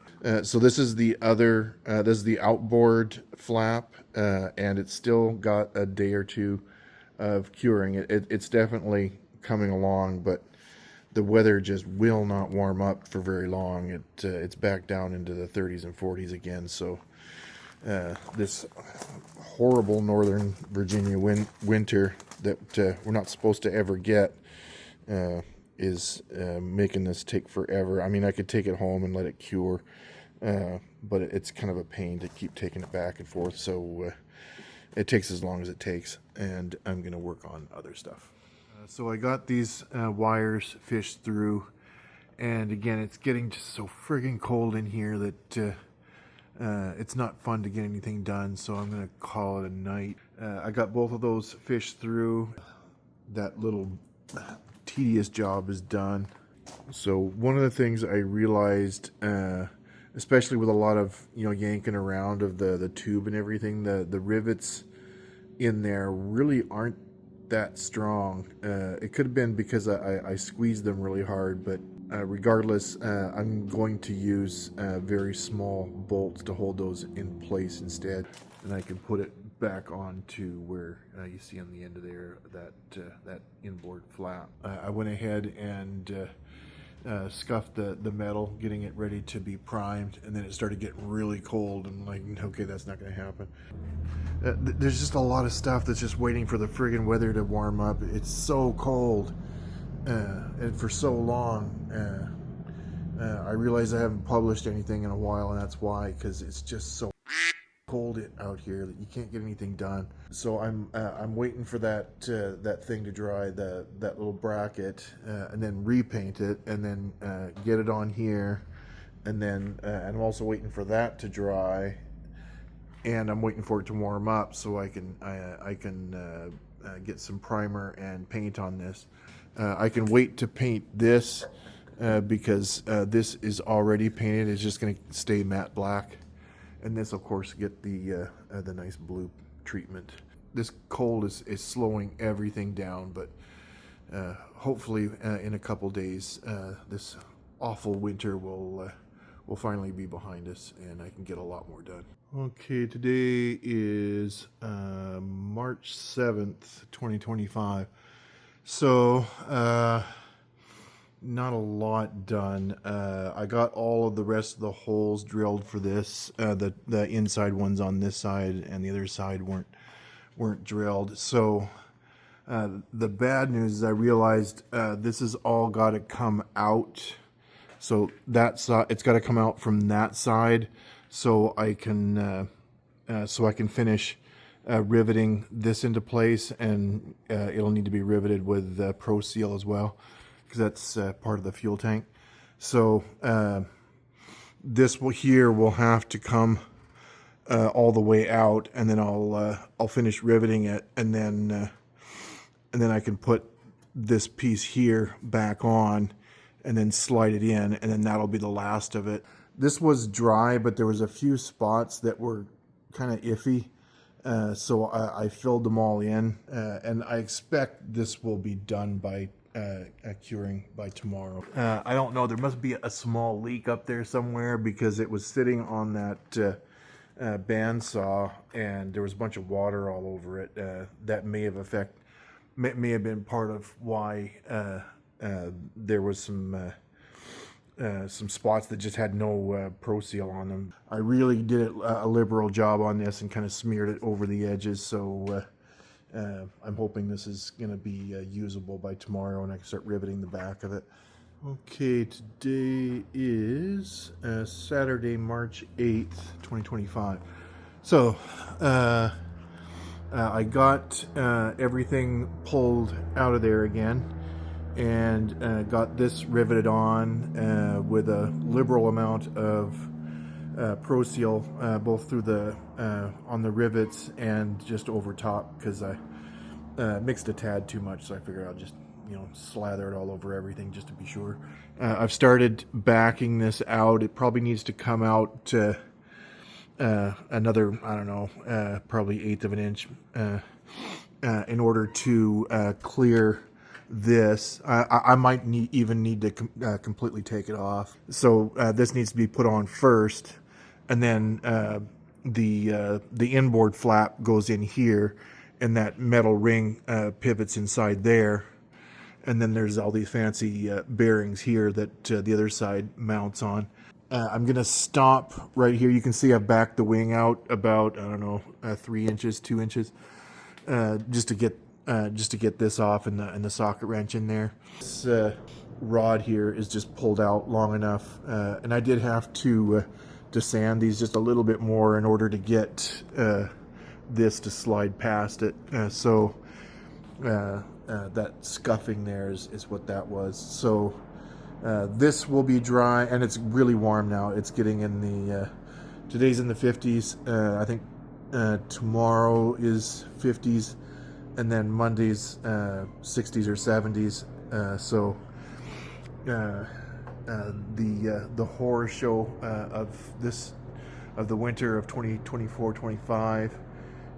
So this is the this is the outboard flap, and it's still got a day or two of curing. It's definitely coming along, but the weather just will not warm up for very long. It's back down into the 30s and 40s again. So this horrible Northern Virginia winter that we're not supposed to ever get is making this take forever. I mean, I could take it home and let it cure, but it's kind of a pain to keep taking it back and forth. So it takes as long as it takes, and I'm going to work on other stuff. So I got these wires fished through, and again, it's getting just so friggin' cold in here that it's not fun to get anything done, so I'm going to call it a night. I got both of those fished through. That little tedious job is done. So one of the things I realized, especially with a lot of yanking around of the tube and everything, the rivets in there really aren't that strong. It could have been because I squeezed them really hard, but regardless, I'm going to use very small bolts to hold those in place instead, and I can put it back onto where you see on the end of there that inboard flap. I went ahead and scuffed the metal, getting it ready to be primed, and then it started getting really cold. And like, okay, that's not going to happen. There's just a lot of stuff that's just waiting for the friggin' weather to warm up. It's so cold, and for so long. I realize I haven't published anything in a while, and that's why, because it's just so cold out here that you can't get anything done. So I'm waiting for that thing to dry, that little bracket, and then repaint it, and then get it on here, and then and I'm also waiting for that to dry, and I'm waiting for it to warm up so I can get some primer and paint on this. I can wait to paint this because this is already painted. It's just going to stay matte black. And this, of course, get the nice blue treatment. This cold is slowing everything down, but hopefully in a couple days, this awful winter will finally be behind us, and I can get a lot more done. Okay, today is March 7th, 2025. So not a lot done. I got all of the rest of the holes drilled for this. The inside ones on this side and the other side weren't drilled. So the bad news is I realized this has all got to come out. So that's it's got to come out from that side, so I can finish riveting this into place, and it'll need to be riveted with Pro Seal as well, because that's part of the fuel tank. So this here will have to come all the way out, and then I'll finish riveting it, and then I can put this piece here back on, and then slide it in, and then that'll be the last of it. This was dry, but there was a few spots that were kind of iffy, so I filled them all in, and I expect this will be done by curing by tomorrow. I don't know, there must be a small leak up there somewhere, because it was sitting on that bandsaw, and there was a bunch of water all over it. That may have been part of why there was some some spots that just had no Pro Seal on them. I really did a liberal job on this and kind of smeared it over the edges, so I'm hoping this is going to be usable by tomorrow and I can start riveting the back of it. Okay, today is Saturday, March 8th, 2025. So, I got everything pulled out of there again and got this riveted on with a liberal amount of Pro Seal, both through the on the rivets and just over top, because I mixed a tad too much, so I figured I'll just slather it all over everything just to be sure. I've started backing this out. It probably needs to come out to another, I don't know, probably 1/8 of an inch in order to clear this. I might even need to completely take it off. So this needs to be put on first, and then the inboard flap goes in here, and that metal ring pivots inside there. And then there's all these fancy bearings here that the other side mounts on. I'm going to stop right here. You can see I've backed the wing out about, I don't know, 3 inches, 2 inches, just to get this off and the socket wrench in there. This rod here is just pulled out long enough, and I did have to sand these just a little bit more in order to get this to slide past it. So that scuffing there is what that was. So this will be dry, and it's really warm now. It's getting in the today's in the 50s. I think tomorrow is 50s, and then Monday's 60s or 70s. So the horror show of the winter of 2024-25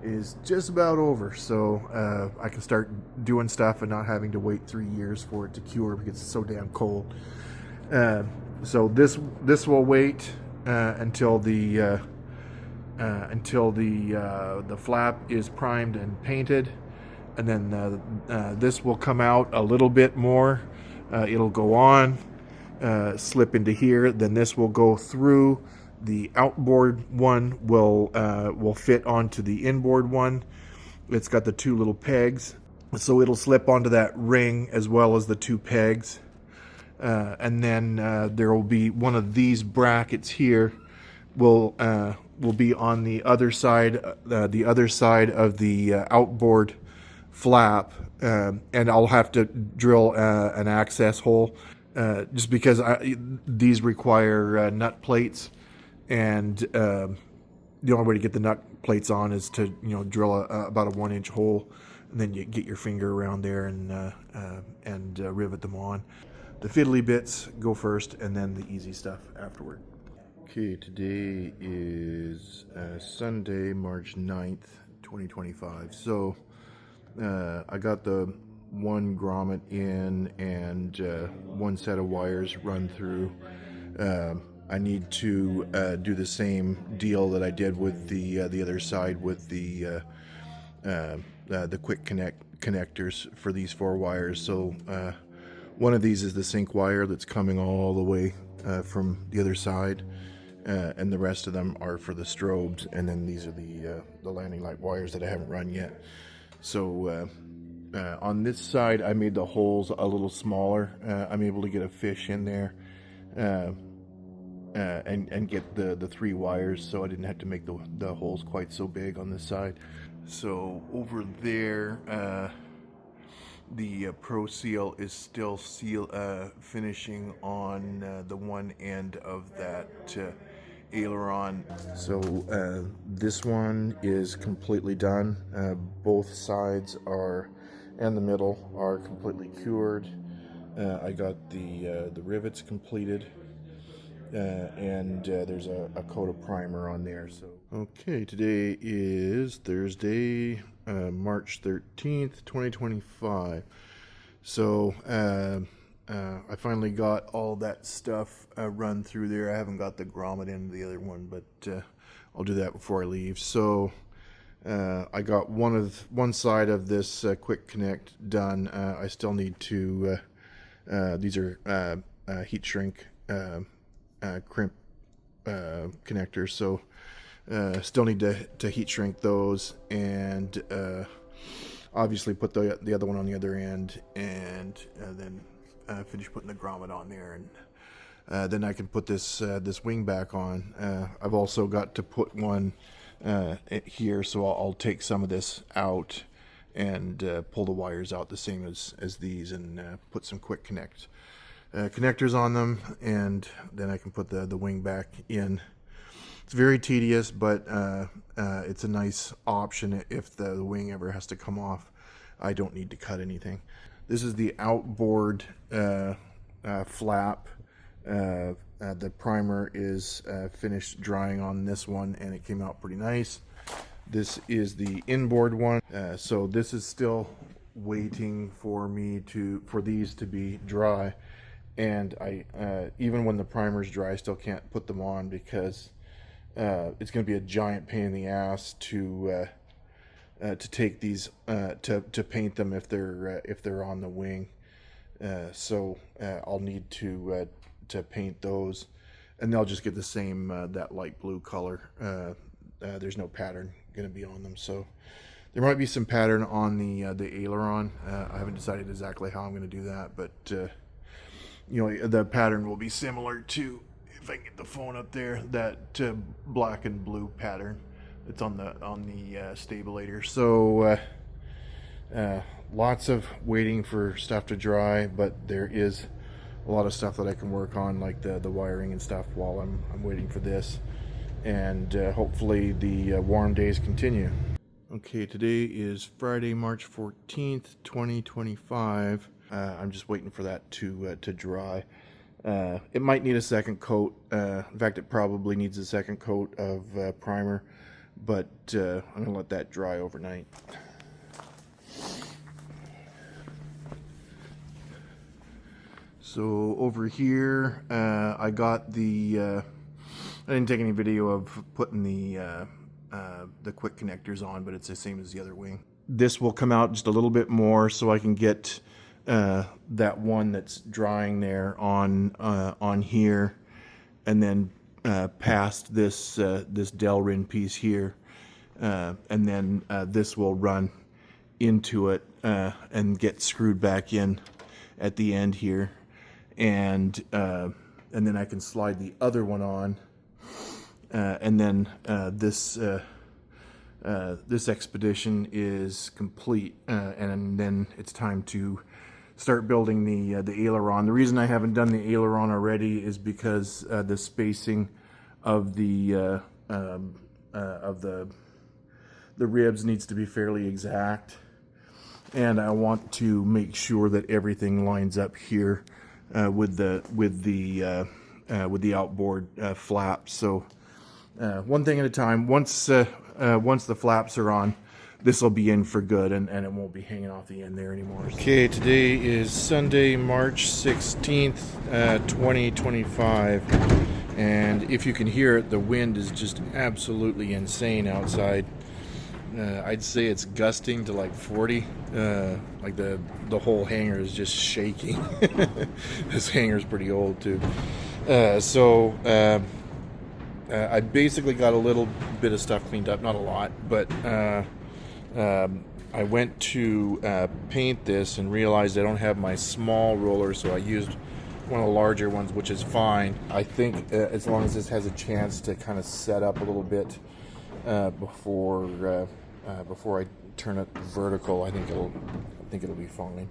is just about over, so I can start doing stuff and not having to wait 3 years for it to cure because it's so damn cold. So this will wait until the flap is primed and painted, and then this will come out a little bit more. It'll go on, slip into here, then this will go through. The outboard one will fit onto the inboard one. It's got the 2 little pegs, so it'll slip onto that ring as well as the 2 pegs. And then there will be one of these brackets here will be on the other side of the outboard flap, and I'll have to drill an access hole just because these require nut plates. And the only way to get the nut plates on is to drill about a 1-inch hole, and then you get your finger around there and rivet them on. The fiddly bits go first, and then the easy stuff afterward. Okay, today is Sunday, March 9th, 2025. So I got the 1 grommet in and 1 set of wires run through. I need to do the same deal that I did with the other side with the quick connectors for these 4 wires. So one of these is the sync wire that's coming all the way from the other side, and the rest of them are for the strobes. And then these are the landing light wires that I haven't run yet. So on this side, I made the holes a little smaller. I'm able to get a fish in there. And get the 3 wires, so I didn't have to make the holes quite so big on this side. So over there, the Pro Seal is still finishing on the one end of that aileron. So this one is completely done. Both sides and the middle are completely cured. I got the rivets completed. And there's a coat of primer on there. So okay, today is Thursday, March 13th, 2025. So I finally got all that stuff run through there. I haven't got the grommet in the other one, but I'll do that before I leave. So I got one side of this quick connect done. I still need to these are heat shrink crimp connectors, so still need to heat shrink those, and obviously put the other one on the other end, and then finish putting the grommet on there, and then I can put this wing back on. I've also got to put one here, so I'll take some of this out and pull the wires out the same as these, and put some quick connectors on them, and then I can put the wing back in. It's very tedious, but it's a nice option if the wing ever has to come off. I don't need to cut anything. This is the outboard flap. The primer is finished drying on this one, and it came out pretty nice. This is the inboard one. So this is still waiting for these to be dry, and I even when the primer's dry, I still can't put them on because it's going to be a giant pain in the ass to take these to paint them if they're on the wing. So I'll need to paint those, and they'll just get the same that light blue color. There's no pattern going to be on them, so there might be some pattern on the aileron. I haven't decided exactly how I'm going to do that, but you know, the pattern will be similar to, if I can get the phone up there, that black and blue pattern that's on the stabilator. So lots of waiting for stuff to dry, but there is a lot of stuff that I can work on, like the wiring and stuff, while I'm waiting for this, and hopefully the warm days continue. Okay, today is Friday, March 14th, 2025. I'm just waiting for that to dry. It might need a second coat. In fact, it probably needs a second coat of primer, but I'm going to let that dry overnight. So over here, I got I didn't take any video of putting the quick connectors on, but it's the same as the other wing. This will come out just a little bit more, so I can get that one that's drying there on here, and then past this Delrin piece here, and then this will run into it and get screwed back in at the end here, and then I can slide the other one on, and then this expedition is complete, and then it's time to start building the aileron. The reason I haven't done the aileron already is because the spacing of the ribs needs to be fairly exact, and I want to make sure that everything lines up here with the outboard flaps. So one thing at a time. Once the flaps are on, this will be in for good, and it won't be hanging off the end there anymore. Okay, today is Sunday, March 16th, 2025, and if you can hear it, the wind is just absolutely insane outside. I'd say it's gusting to like 40. Like the whole hangar is just shaking. This hangar's pretty old too. I basically got a little bit of stuff cleaned up, not a lot, but I went to paint this and realized I don't have my small roller, so I used one of the larger ones, which is fine. I think as long as this has a chance to kind of set up a little bit before I turn it vertical, I think it'll be fine.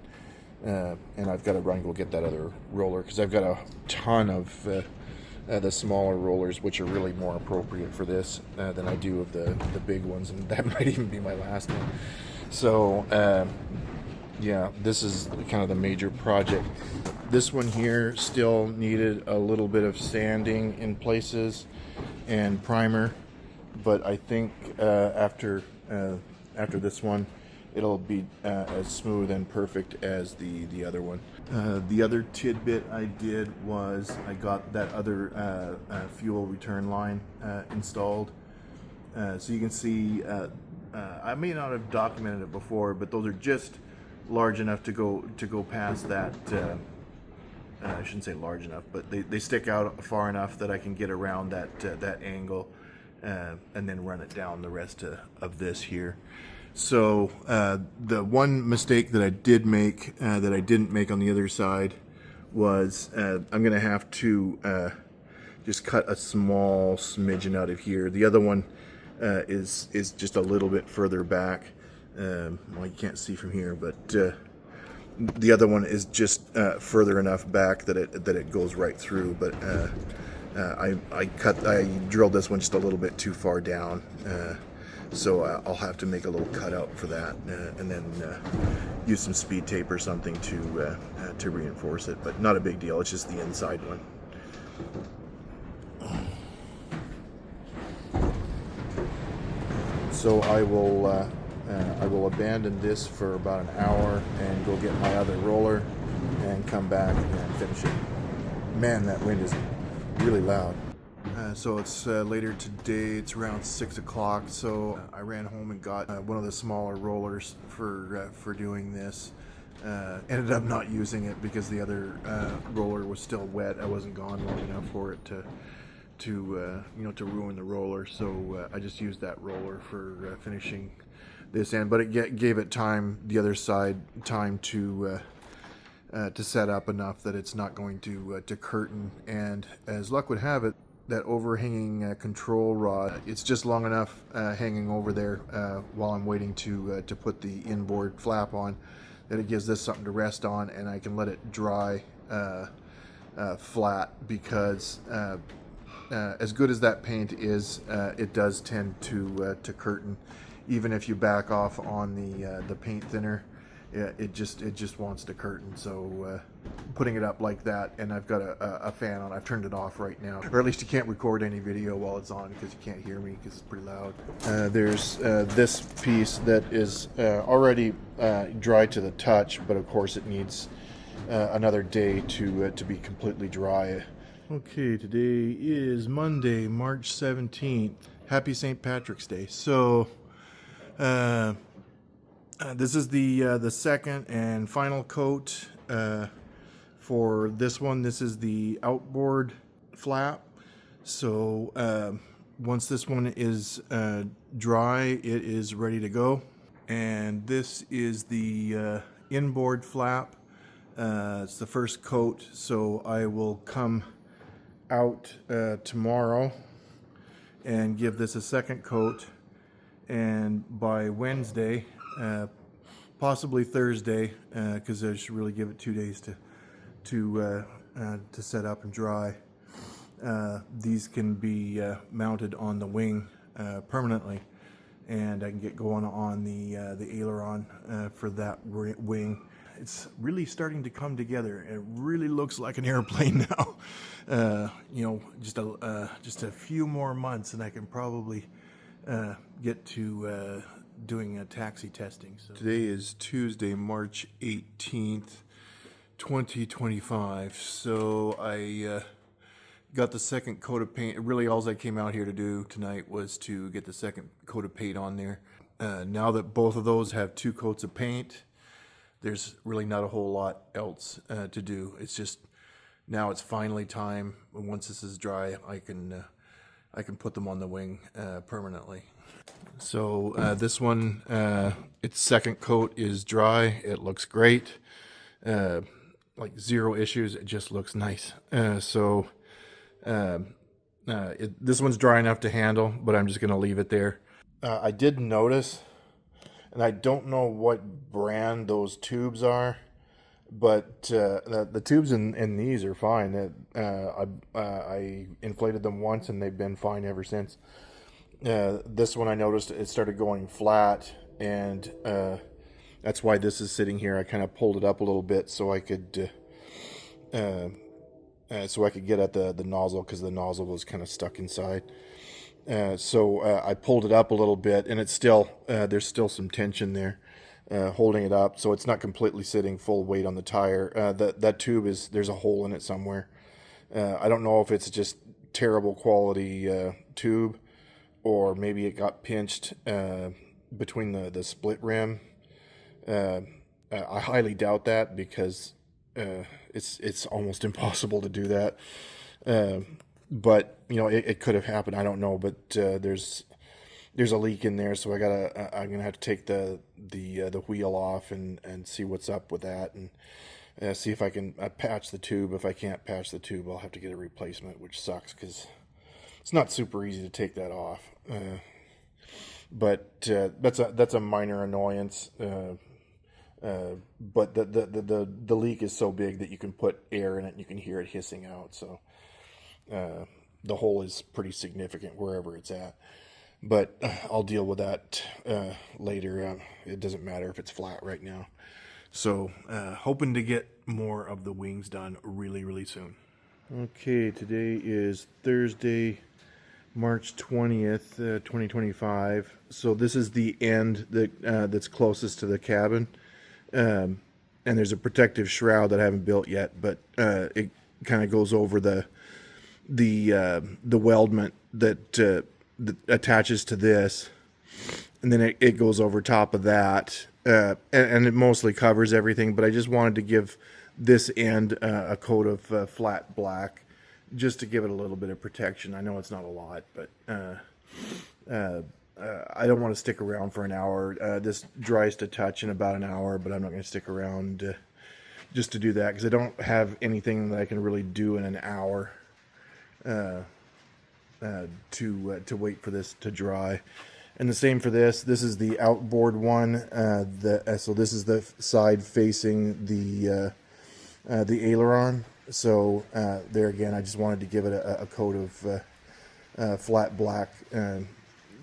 And I've got to run and go get that other roller, because I've got a ton of the smaller rollers, which are really more appropriate for this than I do of the big ones, and that might even be my last one. So yeah, this is kind of the major project. This one here still needed a little bit of sanding in places and primer, but I think after this one, it'll be as smooth and perfect as the other one. The other tidbit I did was I got that other fuel return line installed. So you can see, I may not have documented it before, but those are just large enough to go past that I shouldn't say large enough, but they stick out far enough that I can get around that angle and then run it down the rest of this here. So the one mistake that I did make that I didn't make on the other side was I'm going to have to just cut a small smidgen out of here. The other one is just a little bit further back. Well, you can't see from here, but the other one is just further enough back that it goes right through. But I drilled this one just a little bit too far down, so I'll have to make a little cutout for that, and then use some speed tape or something to reinforce it. But not a big deal. It's just the inside one. So I will abandon this for about an hour and go get my other roller and come back and finish it. Man, that wind is really loud. So it's later today. It's around 6 o'clock. So I ran home and got one of the smaller rollers for doing this. Ended up not using it because the other roller was still wet. I wasn't gone long enough for it to ruin the roller. So I just used that roller for finishing this end. But it gave it time, the other side, time to set up enough that it's not going to curtain. And as luck would have it, that overhanging control rod, it's just long enough hanging over there while I'm waiting to put the inboard flap on, that it gives this something to rest on, and I can let it dry flat, because as good as that paint is, it does tend to curtain. Even if you back off on the paint thinner, it just wants to curtain. So putting it up like that, and I've got a fan on. I've turned it off right now, or at least you can't record any video while it's on because you can't hear me because it's pretty loud. There's this piece that is already dry to the touch, but of course it needs another day to be completely dry. Okay, today is Monday, March 17th. Happy St. Patrick's Day. So this is the second and final coat for this one. This is the outboard flap. So once this one is dry, it is ready to go. And this is the inboard flap. It's the first coat, so I will come out tomorrow and give this a second coat, and by Wednesday, possibly Thursday, because I should really give it 2 days to set up and dry. These can be mounted on the wing permanently, and I can get going on the aileron for that wing. It's really starting to come together. It really looks like an airplane now. Just a few more months, and I can probably get to doing taxi testing. So today is Tuesday, March 18th, 2025. So I got the second coat of paint. Really, all I came out here to do tonight was to get the second coat of paint on there. Now that both of those have 2 coats of paint, there's really not a whole lot else to do. It's just now it's finally time. Once this is dry, I can put them on the wing permanently. So this one, its second coat is dry. It looks great. Like 0 issues. It just looks nice. This one's dry enough to handle, but I'm just going to leave it there. I did notice, and I don't know what brand those tubes are, but the tubes in these are fine. I inflated them once, and they've been fine ever since. This one I noticed it started going flat, and that's why this is sitting here. I kind of pulled it up a little bit so I could get at the nozzle, because the nozzle was kind of stuck inside. So I pulled it up a little bit, and it's still there's still some tension there holding it up, so it's not completely sitting full weight on the tire. That tube there's a hole in it somewhere. I don't know if it's just terrible quality tube, or maybe it got pinched between the split rim. I highly doubt that, because it's almost impossible to do that. But you know, it could have happened. I don't know, but there's a leak in there, so I'm gonna have to take the wheel off and see what's up with that, and see if I can patch the tube. If I can't patch the tube, I'll have to get a replacement, which sucks because it's not super easy to take that off. But that's a minor annoyance. But the leak is so big that you can put air in it and you can hear it hissing out. So the hole is pretty significant wherever it's at. But I'll deal with that later. It doesn't matter if it's flat right now. So hoping to get more of the wings done really, really soon. Okay, today is Thursday, March 20th, 2025. So this is the end that's closest to the cabin. And there's a protective shroud that I haven't built yet, but it kind of goes over the weldment that attaches to this, and then it goes over top of that, and it mostly covers everything. But I just wanted to give this end a coat of flat black, just to give it a little bit of protection. I know it's not a lot, but I don't want to stick around for an hour. This dries to touch in about an hour, but I'm not going to stick around just to do that, because I don't have anything that I can really do in an hour to wait for this to dry. And the same for this. This is the outboard one. So this is the side facing the aileron. So there again, I just wanted to give it a coat of flat black,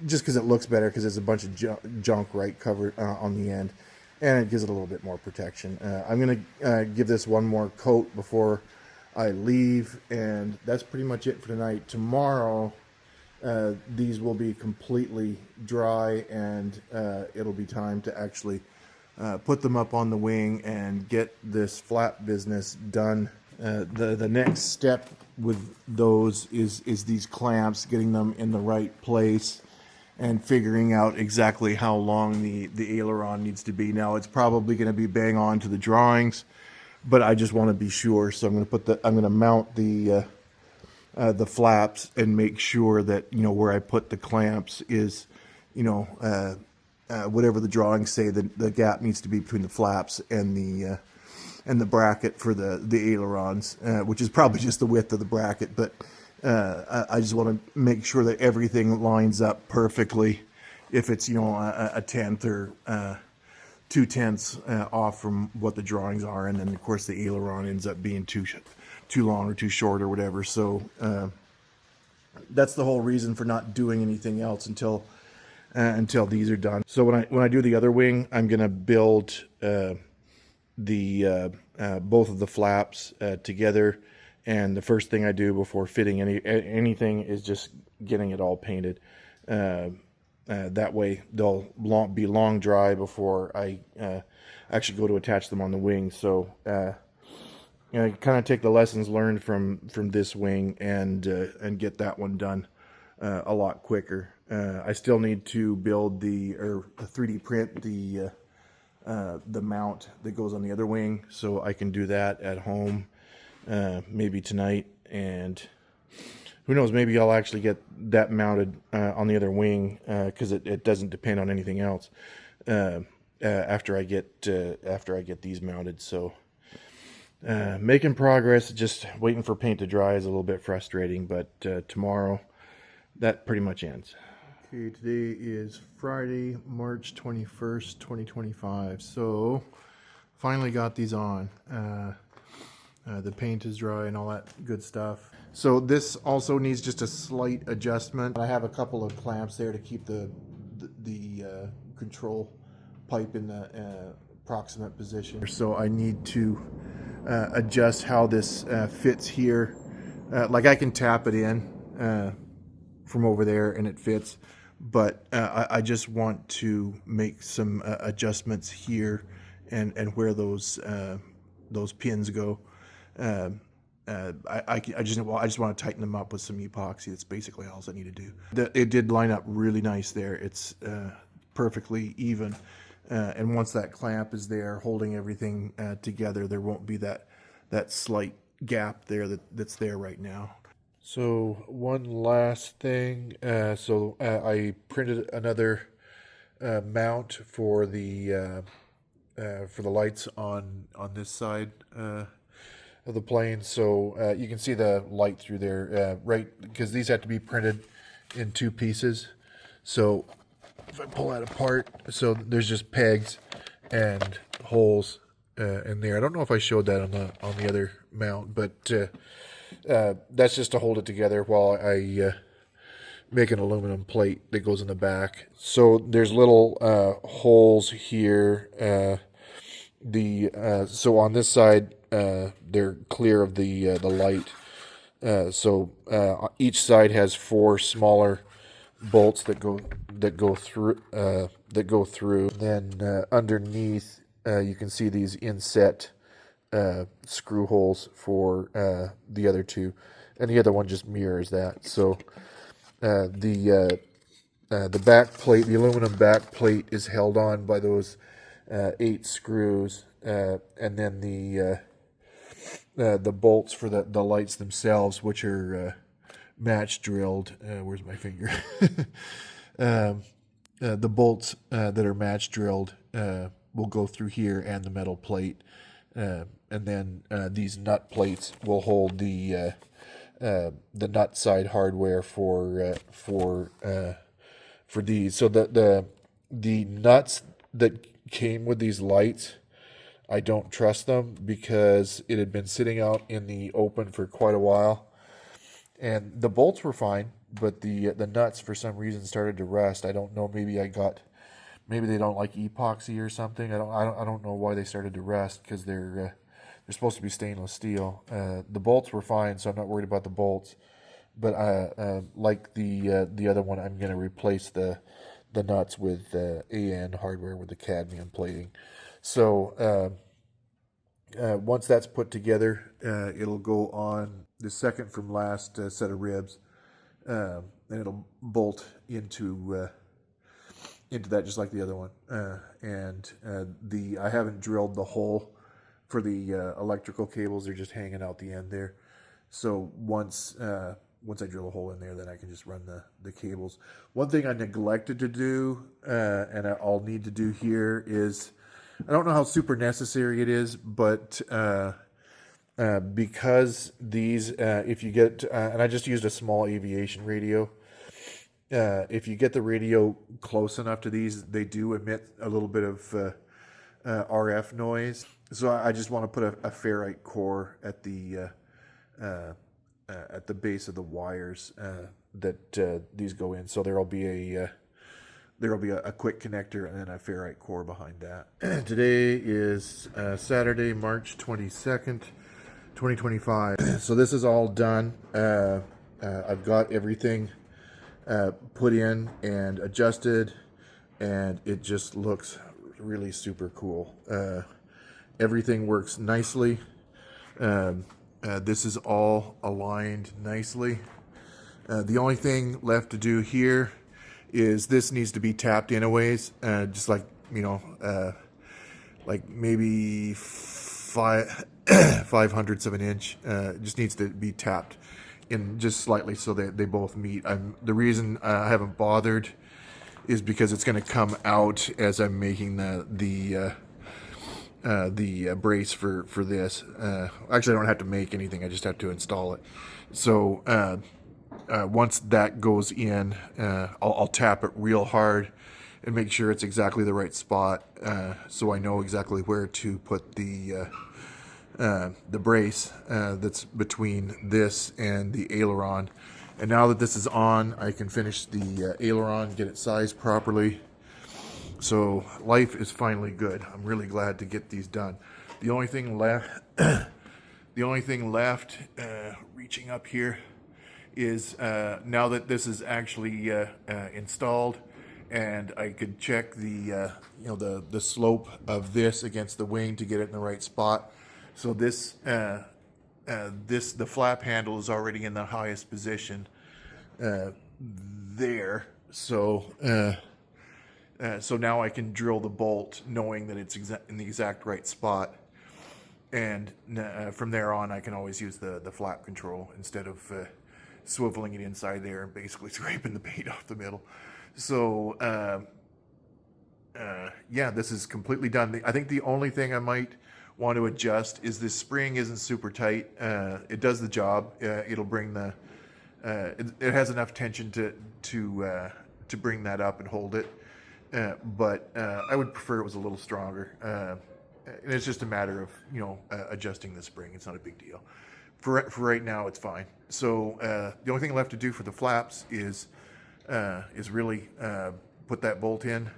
just because it looks better, because there's a bunch of junk right covered on the end, and it gives it a little bit more protection. I'm going to give this one more coat before I leave, and that's pretty much it for tonight. Tomorrow, these will be completely dry, and it'll be time to actually put them up on the wing and get this flap business done. The next step with those is these clamps, getting them in the right place and figuring out exactly how long the aileron needs to be. Now, it's probably going to be bang on to the drawings, but I just want to be sure. So I'm going to mount the flaps and make sure that, you know, where I put the clamps is, you know, whatever the drawings say, the gap needs to be between the flaps and the bracket for the ailerons, which is probably just the width of the bracket, but I just want to make sure that everything lines up perfectly. If it's, you know, a tenth or 2/10 off from what the drawings are, and then of course the aileron ends up being too long or too short or whatever. So that's the whole reason for not doing anything else until these are done. So when I do the other wing, I'm gonna build both of the flaps together, and the first thing I do before fitting anything is just getting it all painted. That way they'll be long dry before I actually go to attach them on the wing. So you know, kind of take the lessons learned from this wing and get that one done a lot quicker. I still need to build or 3D print the mount that goes on the other wing, so I can do that at home maybe tonight, and who knows, maybe I'll actually get that mounted on the other wing, because it doesn't depend on anything else after I get these mounted. So making progress, just waiting for paint to dry is a little bit frustrating, but tomorrow that pretty much ends. Okay, today is Friday, March 21st, 2025. So finally got these on. The paint is dry and all that good stuff. So this also needs just a slight adjustment. I have a couple of clamps there to keep the control pipe in the approximate position. So I need to adjust how this fits here. Like I can tap it in from over there and it fits, but I just want to make some adjustments here and where those pins go. I just want to tighten them up with some epoxy. That's basically all I need to do. It did line up really nice there. It's perfectly even, and once that clamp is there holding everything together, there won't be that that slight gap there that's there right now. So one last thing. I printed another mount for the lights on this side of the plane. So you can see the light through there, right? Because these have to be printed in two pieces. So if I pull that apart, so there's just pegs and holes in there. I don't know if I showed that on the other mount, but that's just to hold it together while I make an aluminum plate that goes in the back. So there's little holes here. So on this side, they're clear of the light. So each side has four smaller bolts that go through. Then underneath, you can see these inset screw holes for the other two, and the other one just mirrors that. So the back plate, the aluminum back plate, is held on by those 8 screws, and then the bolts for the lights themselves, which are match drilled. Where's my finger? The bolts that are match drilled will go through here and the metal plate, and then these nut plates will hold the nut side hardware for these. So the nuts that came with these lights, I don't trust them because it had been sitting out in the open for quite a while, and the bolts were fine, but the nuts for some reason started to rust. I don't know. Maybe they don't like epoxy or something. I don't know why they started to rust, because they're supposed to be stainless steel. The bolts were fine, so I'm not worried about the bolts. But like the other one, I'm going to replace the nuts with AN hardware with the cadmium plating. So once that's put together, it'll go on the second from last set of ribs, and it'll bolt into that just like the other one. I haven't drilled the hole for the electrical cables; they're just hanging out the end there. So once I drill a hole in there, then I can just run the cables. One thing I neglected to do, and I'll need to do here, is, I don't know how super necessary it is, but because these, if you get, and I just used a small aviation radio, if you get the radio close enough to these, they do emit a little bit of RF noise. So I just want to put a ferrite core at the base of the wires that these go in. So there'll be a quick connector and then a ferrite core behind that. Today is Saturday, March 22nd, 2025. So this is all done. I've got everything put in and adjusted, and it just looks really super cool. Everything works nicely. This is all aligned nicely. The only thing left to do here is this needs to be tapped in a ways, just like, like maybe 5/500ths of an inch. It just needs to be tapped in just slightly so that they both meet. The reason I haven't bothered is because it's going to come out as I'm making the brace for this. Actually, I don't have to make anything. I just have to install it. So once that goes in, I'll tap it real hard and make sure it's exactly the right spot, so I know exactly where to put the brace that's between this and the aileron. And now that this is on, I can finish the aileron, get it sized properly. So life is finally good. I'm really glad to get these done. The only thing left, reaching up here, is now that this is actually installed, and I could check the slope of this against the wing to get it in the right spot. So the flap handle is already in the highest position there. So so now I can drill the bolt knowing that it's in the exact right spot. And from there on, I can always use the flap control instead of swiveling it inside there and basically scraping the paint off the middle. So yeah, this is completely done. I think the only thing I might want to adjust is this spring isn't super tight. It does the job. It'll bring the it has enough tension to bring that up and hold it. But I would prefer it was a little stronger. And it's just a matter of adjusting the spring. It's not a big deal. For right now, it's fine. So the only thing left to do for the flaps is really put that bolt in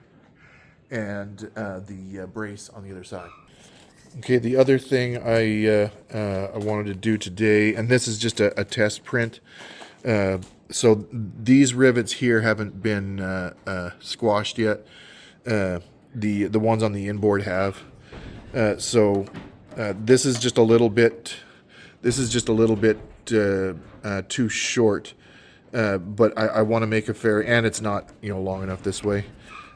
and the brace on the other side. Okay, the other thing I wanted to do today, and this is just a test print. So these rivets here haven't been squashed yet. The ones on the inboard have. So this is just a little bit. This is just a little bit too short. But I want to make a fair, and it's not long enough this way.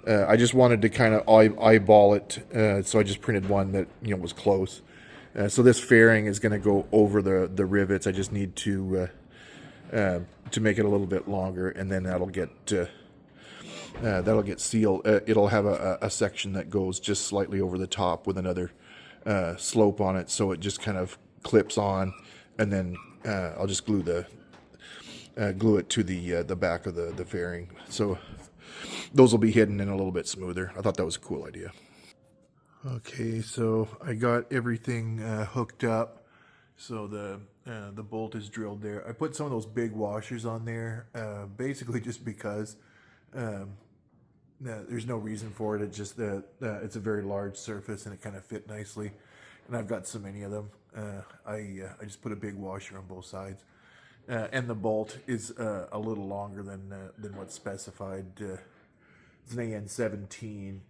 I just wanted to kind of eyeball it, so I just printed one that was close. So this fairing is going to go over the rivets. I just need to make it a little bit longer, and then that'll get sealed. It'll have a section that goes just slightly over the top with another slope on it, so it just kind of clips on, and then I'll just glue it to the back of the fairing. So those will be hidden and a little bit smoother. I thought that was a cool idea. Okay, so I got everything hooked up. So the bolt is drilled there. I put some of those big washers on there, basically just because there's no reason for it. It's just that it's a very large surface and it kind of fit nicely. And I've got so many of them. I just put a big washer on both sides. And the bolt is a little longer than what's specified. It's an AN17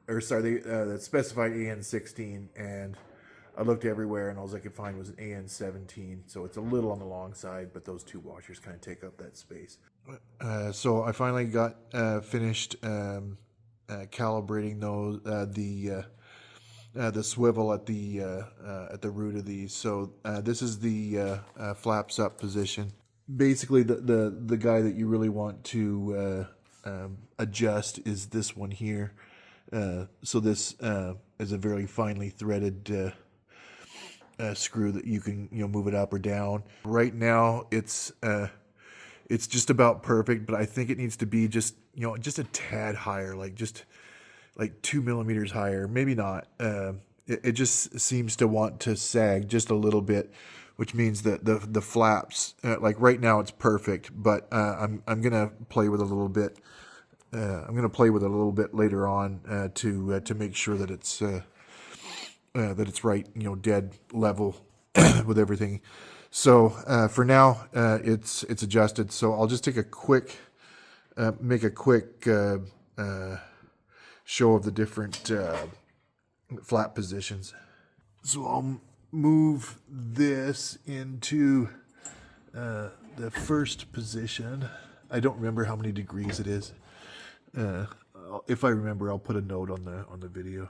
that's specified AN16, and I looked everywhere and all I could find was an AN17, so it's a little on the long side, but those two washers kind of take up that space. So I finally got finished calibrating those the swivel at the root of these. So this is the flaps up position. Basically, the guy that you really want to adjust is this one here. So this is a very finely threaded screw that you can move it up or down. Right now it's just about perfect, but I think it needs to be just a tad higher, like 2 millimeters higher, maybe not. It just seems to want to sag just a little bit, which means that the flaps, like right now it's perfect, but I'm gonna play with a little bit. I'm gonna play with it a little bit later on to make sure that it's right, dead level with everything. So for now, it's adjusted. So I'll just take make a quick show of the different flap positions. So I'll move this into the first position. I don't remember how many degrees it is. If I remember, I'll put a note on the video.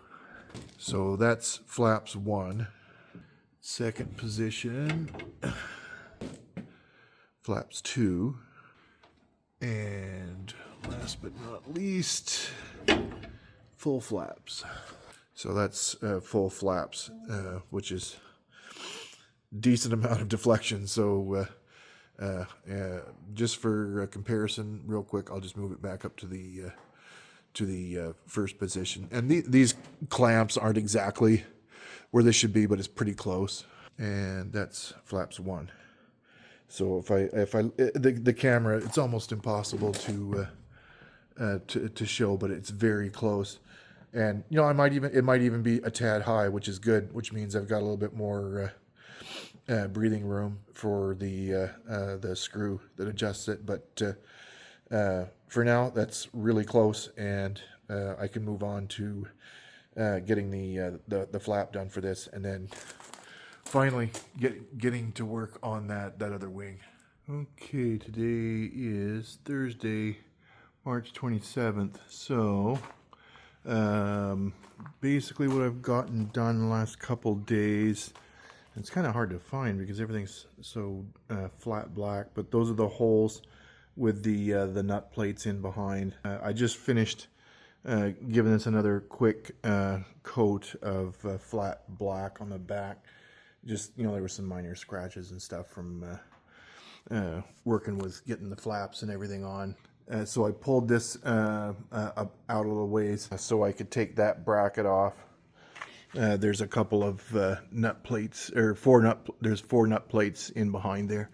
So that's flaps 1. Second position, flaps 2. And last but not least, full flaps. So that's full flaps, which is decent amount of deflection. So just for comparison, real quick, I'll just move it back up to the first position. And these clamps aren't exactly where they should be, but it's pretty close. And that's flaps 1. So if the camera, it's almost impossible to show, but it's very close. And it might even be a tad high, which is good, which means I've got a little bit more breathing room for the screw that adjusts it. But for now, that's really close, and I can move on to getting the flap done for this, and then finally getting to work on that other wing. Okay, today is Thursday, March 27th. So Basically what I've gotten done the last couple days, it's kind of hard to find because everything's so flat black, but those are the holes with the nut plates in behind. I just finished giving this another quick coat of flat black on the back. Just, you know, there were some minor scratches and stuff from working with getting the flaps and everything on. So I pulled this out a little ways so I could take that bracket off. There's a couple of nut plates, or there's four nut plates in behind there.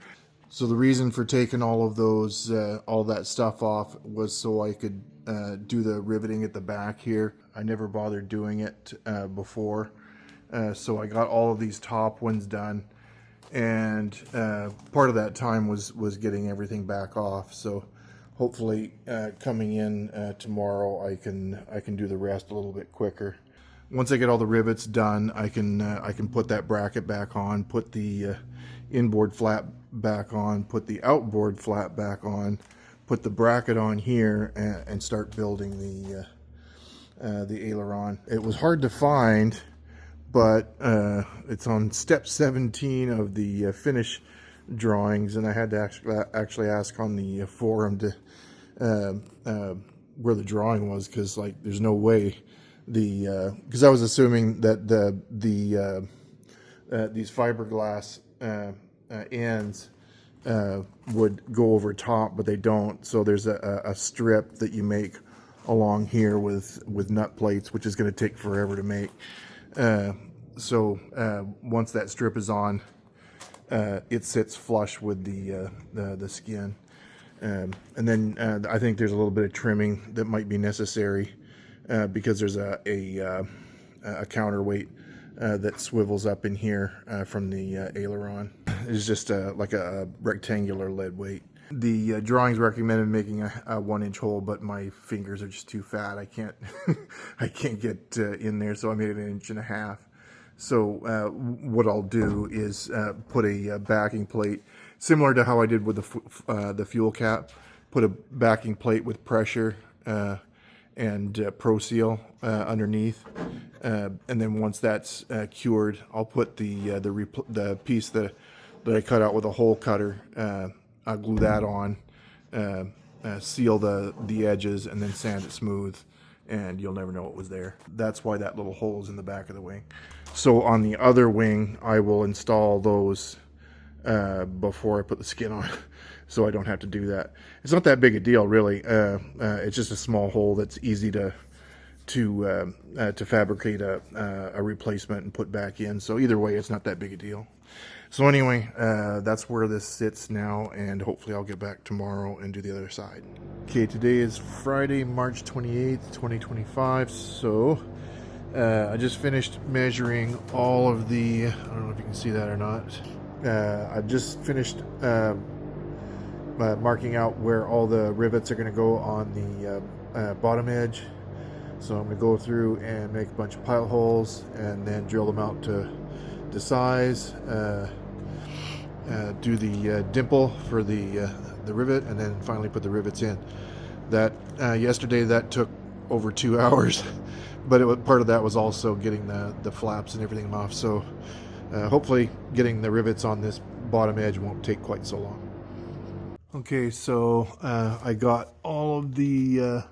So the reason for taking all of those, all that stuff off was so I could do the riveting at the back here. I never bothered doing it before. So I got all of these top ones done. And part of that time was getting everything back off. So hopefully coming in tomorrow I can do the rest a little bit quicker. Once I get all the rivets done, I can put that bracket back on, put the inboard flat back on, put the outboard flat back on, put the bracket on here, and start building the aileron. It was hard to find, but it's on step 17 of the finish drawings, and I had to actually ask on the forum to where the drawing was, because like there's no way because I was assuming that these fiberglass ends would go over top, but they don't. So there's a strip that you make along here with nut plates, which is going to take forever to make. So once that strip is on, it sits flush with the skin. And then I think there's a little bit of trimming that might be necessary because there's a counterweight that swivels up in here from the aileron. It's just like a rectangular lead weight. The drawings recommended making a 1-inch hole, but my fingers are just too fat. I can't I can't get in there, so I made it 1.5 inches. So what I'll do is put a backing plate, similar to how I did with the fuel cap. Put a backing plate with pressure and Pro Seal underneath, and then once that's cured, I'll put the piece that I cut out with a hole cutter. I'll glue that on, seal the edges, and then sand it smooth, and you'll never know it was there. That's why that little hole is in the back of the wing. So on the other wing, I will install those before I put the skin on, so I don't have to do that. It's not that big a deal, really. It's just a small hole that's easy to fabricate a replacement and put back in. So either way, it's not that big a deal. So anyway, that's where this sits now, and hopefully I'll get back tomorrow and do the other side. Okay, today is Friday, March 28th, 2025. So I just finished measuring all of the, I don't know if you can see that or not. I've just finished marking out where all the rivets are going to go on the bottom edge. So I'm going to go through and make a bunch of pilot holes and then drill them out to size, do the dimple for the rivet, and then finally put the rivets in. That yesterday that took over 2 hours, but part of that was also getting the flaps and everything off. So hopefully getting the rivets on this bottom edge won't take quite so long. Okay, so I got all of the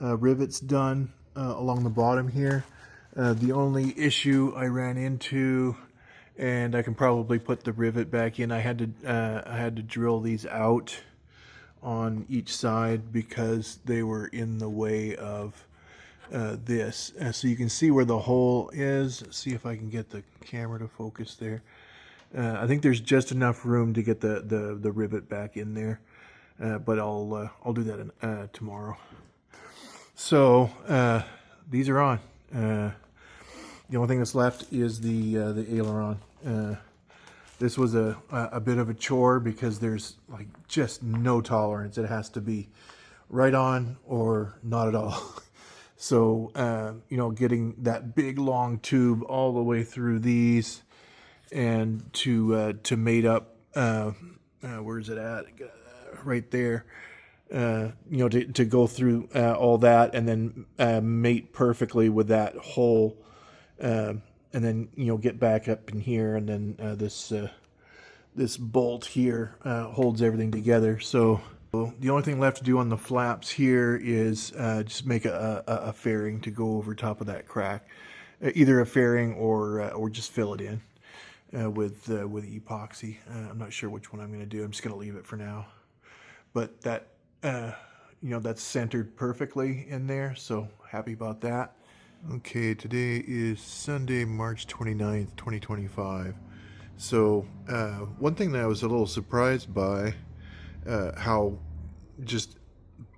rivets done along the bottom here. The only issue I ran into, and I can probably put the rivet back in, I had to drill these out on each side because they were in the way of this. So you can see where the hole is. See if I can get the camera to focus there. I think there's just enough room to get the rivet back in there, but I'll do that tomorrow. So these are on. The only thing that's left is the aileron. This was a bit of a chore because there's like just no tolerance. It has to be right on or not at all. So you know, getting that big long tube all the way through these and to mate up, where's it at? Right there. to go through all that and then mate perfectly with that hole, and then get back up in here, and then this bolt here holds everything together. So the only thing left to do on the flaps here is just make a fairing to go over top of that crack, either a fairing or just fill it in with epoxy. I'm not sure which one I'm going to do. I'm just going to leave it for now. But that that's centered perfectly in there, so happy about that. Okay, today is Sunday, March 29th, 2025. So one thing that I was a little surprised by, how just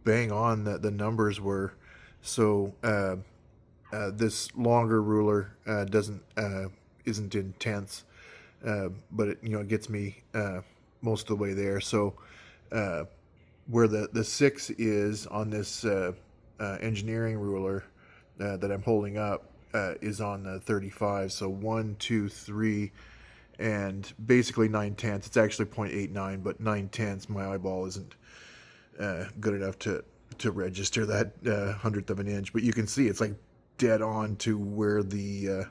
bang on that the numbers were. So this longer ruler isn't intense, but it gets me most of the way there. So where the 6 is on this engineering ruler that I'm holding up is on the 35. So 1, 2, 3, and basically 9/10. It's actually 0.89, but 9/10. My eyeball isn't good enough to register that hundredth of an inch. But you can see it's like dead on to where the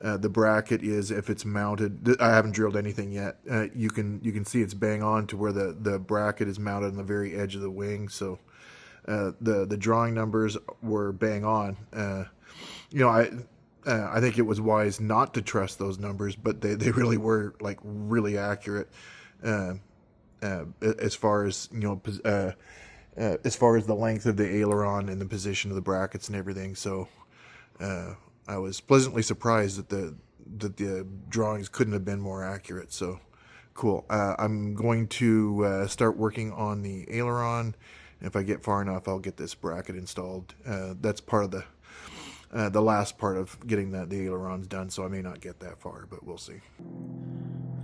bracket is if it's mounted. I haven't drilled anything yet. You can see it's bang on to where the bracket is mounted on the very edge of the wing. So the drawing numbers were bang on. I think it was wise not to trust those numbers, but they really were like really accurate as far as as far as the length of the aileron and the position of the brackets and everything. So I was pleasantly surprised that the drawings couldn't have been more accurate. So cool. I'm going to start working on the aileron. And if I get far enough, I'll get this bracket installed. That's part of the last part of getting the ailerons done, so I may not get that far, but we'll see.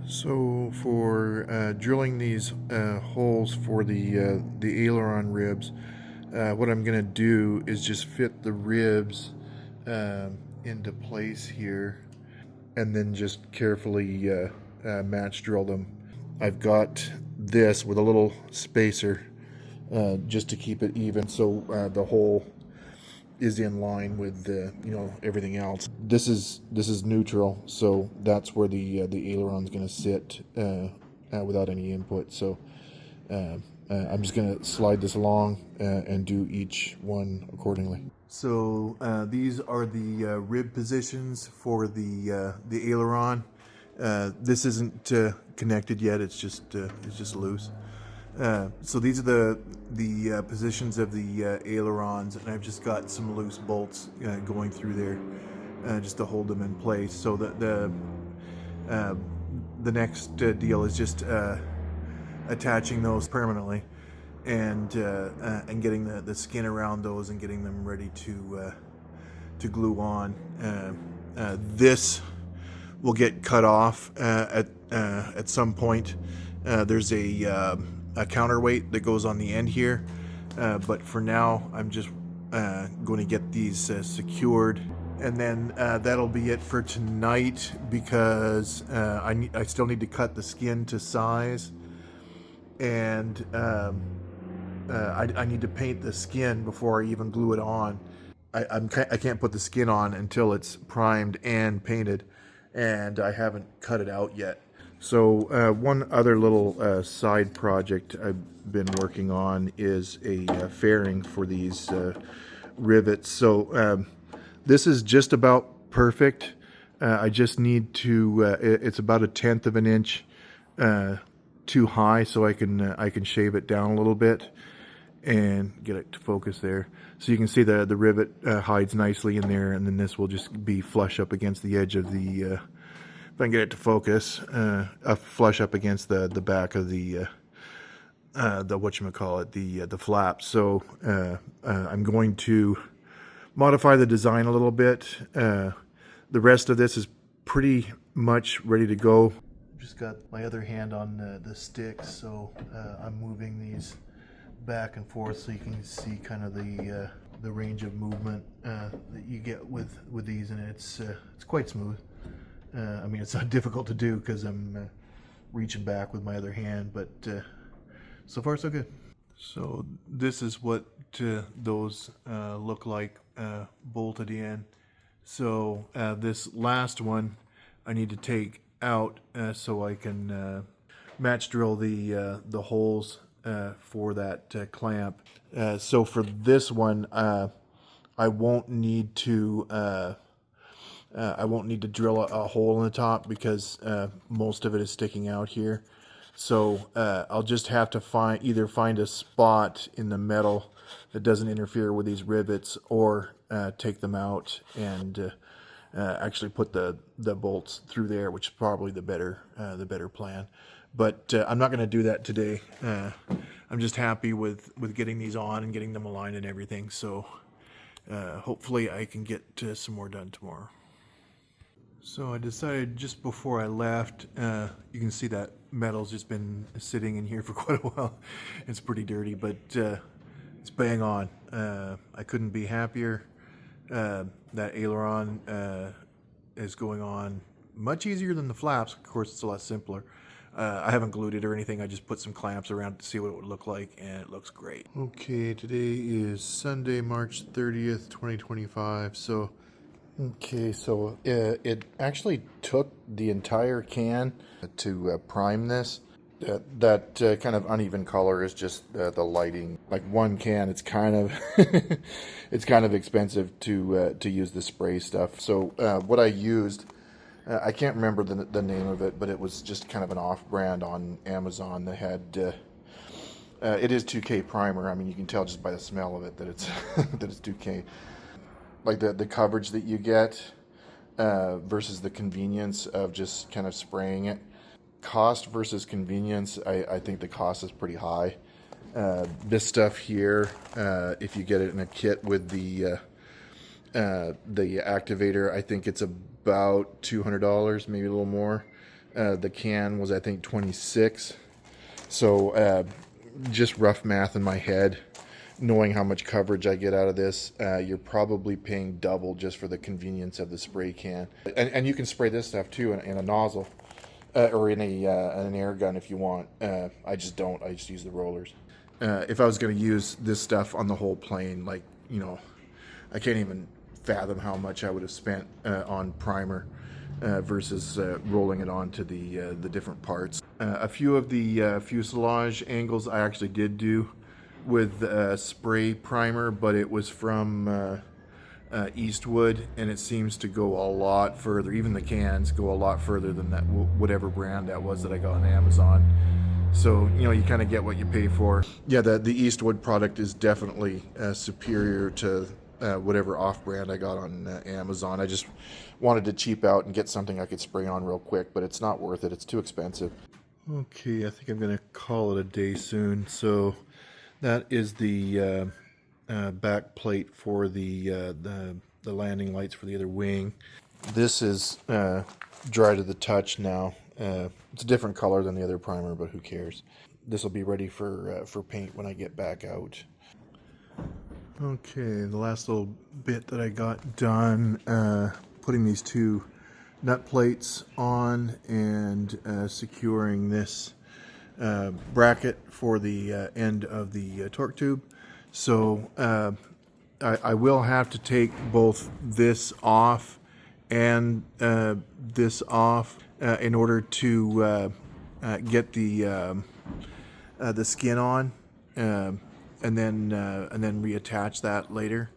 So for drilling these holes for the aileron ribs, what I'm going to do is just fit the ribs into place here, and then just carefully match drill them. I've got this with a little spacer just to keep it even, so the hole is in line with everything else. This is neutral, so that's where the aileron's going to sit without any input. So I'm just going to slide this along and do each one accordingly. So these are the rib positions for the aileron. This isn't connected yet. It's just loose. So these are the positions of the ailerons, and I've just got some loose bolts going through there just to hold them in place. So the next deal is just attaching those permanently and getting the skin around those and getting them ready to glue on. This will get cut off at some point. There's a counterweight that goes on the end here, but for now I'm just going to get these secured, and then that'll be it for tonight, because I still need to cut the skin to size, and I need to paint the skin before I even glue it on. I can't put the skin on until it's primed and painted, and I haven't cut it out yet. So one other little side project I've been working on is a fairing for these rivets. So this is just about perfect. I just need to, it's about 1/10 of an inch too high, so I can shave it down a little bit and get it to focus there. So you can see the rivet hides nicely in there, and then this will just be flush up against the edge of the if I can get it to focus, flush up against the back of the whatchamacallit, the flap. So I'm going to modify the design a little bit. The rest of this is pretty much ready to go. Just got my other hand on the sticks, so I'm moving these back and forth so you can see kind of the range of movement that you get with these, and it's quite smooth. I mean, it's not difficult to do because I'm reaching back with my other hand, but so far so good. So this is what those look like bolted in. So this last one I need to take out so I can match drill the holes for that clamp. So for this one, I won't need to drill a hole in the top because most of it is sticking out here. So I'll just have to either find a spot in the metal that doesn't interfere with these rivets, or take them out and actually put the bolts through there, which is probably the better plan. But I'm not going to do that today. I'm just happy with getting these on and getting them aligned and everything. So hopefully I can get some more done tomorrow. So I decided just before I left, you can see that metal's just been sitting in here for quite a while. It's pretty dirty, but it's bang on. I couldn't be happier. That aileron is going on much easier than the flaps. Of course, it's a lot simpler. I haven't glued it or anything. I just put some clamps around to see what it would look like, and it looks great. Okay, today is Sunday, March 30th, 2025. So it actually took the entire can to prime this. That kind of uneven color is just the lighting. Like one can, it's kind of it's kind of expensive to use the spray stuff. So what I used, I can't remember the name of it, but it was just kind of an off-brand on Amazon that had. It is 2K primer. I mean, you can tell just by the smell of it that it's that it's 2K. Like the coverage that you get versus the convenience of just kind of spraying it. Cost versus convenience, I think the cost is pretty high. This stuff here, if you get it in a kit with the activator, I think it's about $200, maybe a little more. The can was, I think, $26. So just rough math in my head, knowing how much coverage I get out of this, you're probably paying double just for the convenience of the spray can. And you can spray this stuff too in a nozzle. Or in an air gun if you want. I just don't. I just use the rollers. If I was going to use this stuff on the whole plane, like, I can't even fathom how much I would have spent on primer versus rolling it onto the different parts. A few of the fuselage angles I actually did do with spray primer, but it was from Eastwood, and it seems to go a lot further. Even the cans go a lot further than that, whatever brand that was that I got on Amazon. So you kind of get what you pay for. Yeah, the Eastwood product is definitely superior to whatever off-brand I got on Amazon. I just wanted to cheap out and get something I could spray on real quick, but it's not worth it. It's too expensive. Okay, I think I'm gonna call it a day soon. So that is the back plate for the landing lights for the other wing. This is dry to the touch now. It's a different color than the other primer, but who cares? This will be ready for paint when I get back out. Okay, the last little bit that I got done, putting these two nut plates on and securing this bracket for the end of the torque tube. So I will have to take both this off and this off in order to get the skin on, and then reattach that later.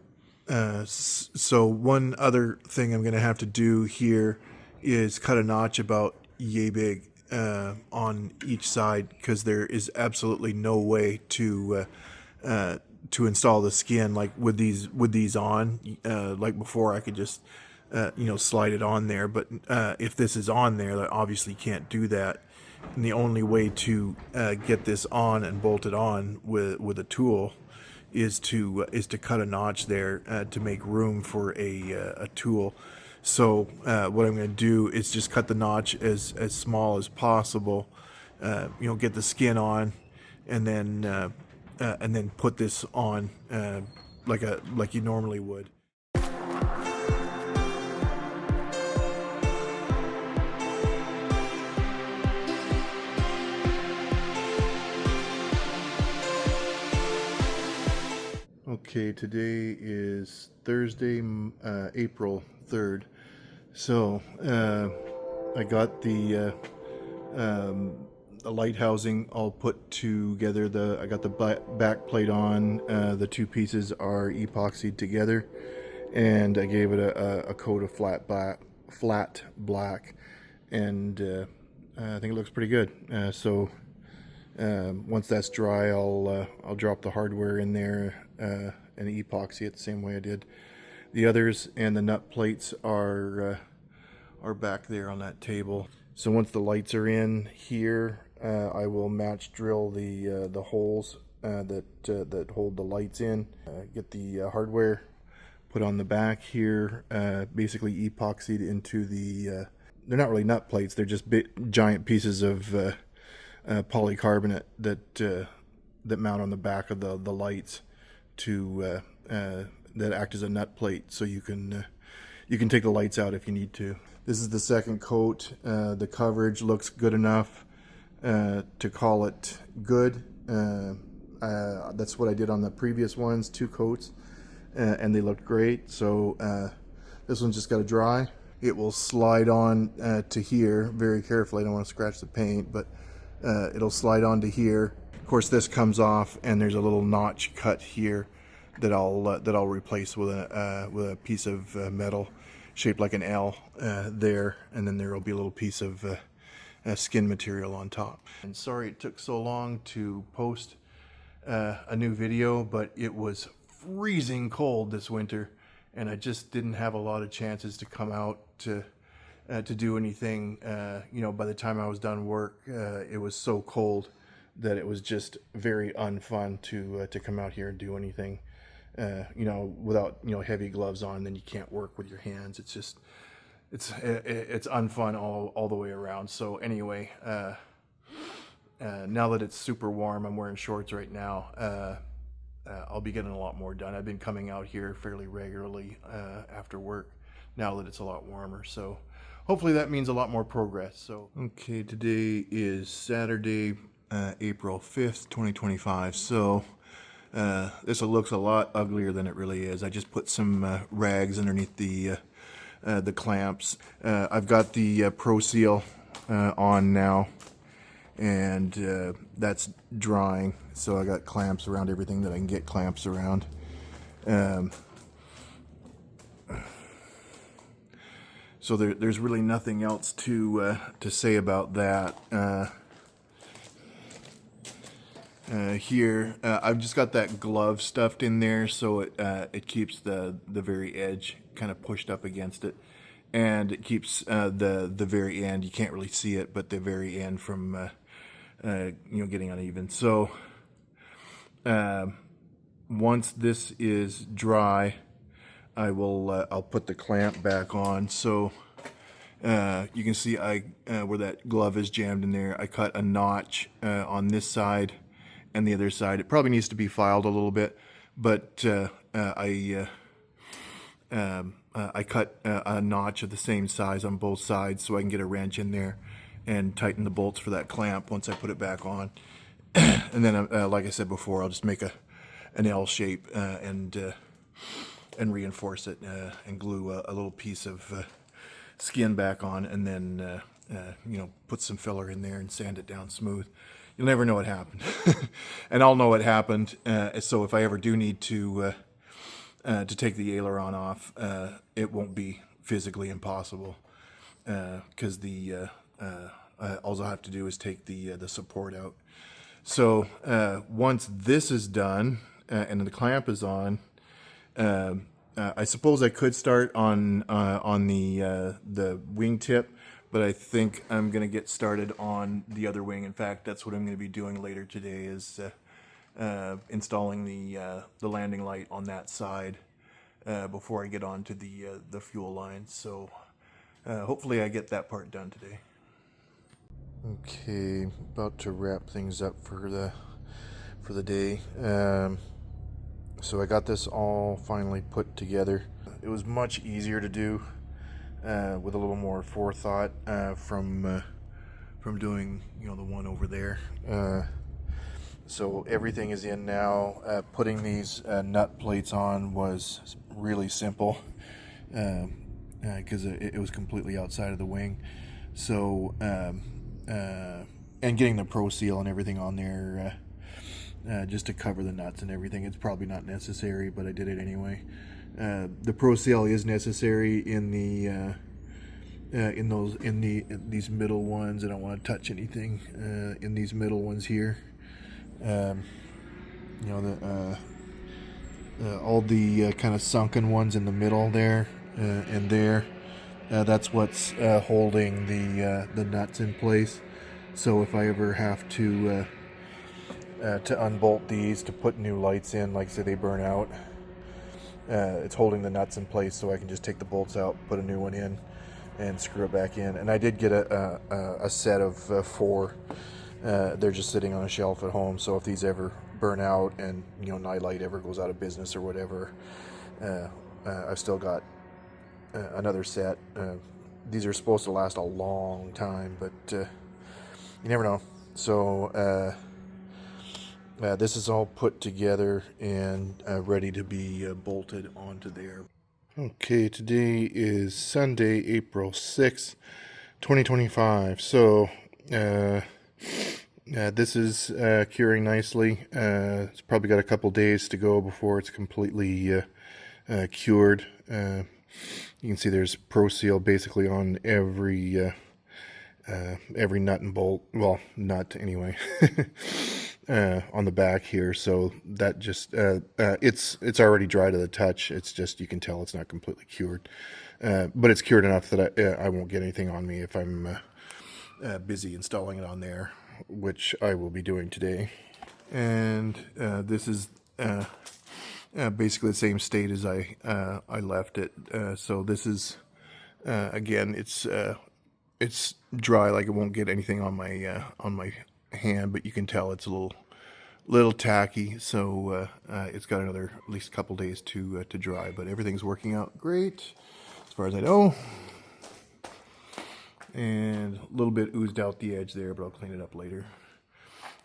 So one other thing I'm going to have to do here is cut a notch about yay big on each side, because there is absolutely no way to install the skin like with these on. Like before, I could just slide it on there, but if this is on there, I obviously can't do that. And the only way to get this on and bolt it on with a tool is to cut a notch there to make room for a tool. So what I'm going to do is just cut the notch as small as possible. Get the skin on, and then put this on like you normally would. Okay, today is Thursday, April 3rd. So, I got the light housing all put together. I got the back plate on. The two pieces are epoxied together, and I gave it a coat of flat black, and I think it looks pretty good. Once that's dry, I'll drop the hardware in there and epoxy it the same way I did the others, and the nut plates are back there on that table. So once the lights are in here, I will match drill the holes that hold the lights in. Get the hardware put on the back here, basically epoxied into the. They're not really nut plates; they're just giant pieces of polycarbonate that mount on the back of the lights to that act as a nut plate, so you can take the lights out if you need to. This is the second coat. The coverage looks good enough to call it good. That's what I did on the previous ones, 2 coats, and they looked great. So this one's just got to dry. It will slide on to here very carefully. I don't want to scratch the paint, but it'll slide onto here. Of course, this comes off, and there's a little notch cut here that I'll replace with a piece of metal shaped like an L there, and then there will be a little piece of skin material on top. And sorry it took so long to post a new video, but it was freezing cold this winter, and I just didn't have a lot of chances to come out to do anything. By the time I was done work, it was so cold that it was just very unfun to come out here and do anything. Without heavy gloves on, then you can't work with your hands. It's just it's unfun all the way around. So anyway, now that it's super warm, I'm wearing shorts right now. I'll be getting a lot more done. I've been coming out here fairly regularly after work now that it's a lot warmer. So hopefully that means a lot more progress. So okay, today is Saturday, April 5th, 2025. So this looks a lot uglier than it really is. I just put some rags underneath the clamps. I've got the Pro Seal on now, and that's drying. So I got clamps around everything that I can get clamps around. So there's really nothing else to say about that. Here, I've just got that glove stuffed in there, so it keeps the very edge kind of pushed up against it, and it keeps the very end. You can't really see it, but the very end from getting uneven. So once this is dry, I'll put the clamp back on. So you can see where that glove is jammed in there. I cut a notch on this side and the other side. It probably needs to be filed a little bit, but I cut a notch of the same size on both sides so I can get a wrench in there and tighten the bolts for that clamp once I put it back on. And then, like I said before, I'll just make an L shape and reinforce it and glue a little piece of skin back on, and then put some filler in there and sand it down smooth. You'll never know what happened, and I'll know what happened. So if I ever do need to take the aileron off, it won't be physically impossible, because all I have to do is take the support out. So once this is done and the clamp is on, I suppose I could start on the wingtip, but I think I'm going to get started on the other wing. In fact, that's what I'm going to be doing later today, is installing the landing light on that side before I get on to the fuel line. So hopefully I get that part done today. Okay, about to wrap things up for the day. So I got this all finally put together. It was much easier to do with a little more forethought from doing the one over there. So everything is in now. Putting these nut plates on was really simple because it was completely outside of the wing. So and getting the Pro Seal and everything on there just to cover the nuts and everything. It's probably not necessary, but I did it anyway. The Pro Seal is necessary in the these middle ones. I don't want to touch anything in these middle ones here. You know, all the kind of sunken ones in the middle there and there. That's what's holding the nuts in place. So if I ever have to unbolt these to put new lights in, like say they burn out, it's holding the nuts in place, so I can just take the bolts out, put a new one in, and screw it back in. And I did get a set of 4. They're just sitting on a shelf at home, so if these ever burn out and Nightlight ever goes out of business or whatever, I've still got another set. These are supposed to last a long time, but you never know. So this is all put together and ready to be bolted onto there. Okay, today is Sunday, April 6th, 2025. So this is curing nicely. It's probably got a couple days to go before it's completely cured. You can see there's Pro Seal basically on every nut and bolt. Well, nut anyway. On the back here, so that just it's already dry to the touch. It's just, you can tell it's not completely cured, but it's cured enough that I won't get anything on me if I'm busy installing it on there, which I will be doing today. And this is basically the same state as I left it. So this is again, it's dry, like it won't get anything on my hand, but you can tell it's a little tacky. So it's got another at least a couple days to dry, but everything's working out great as far as I know. And a little bit oozed out the edge there, but I'll clean it up later.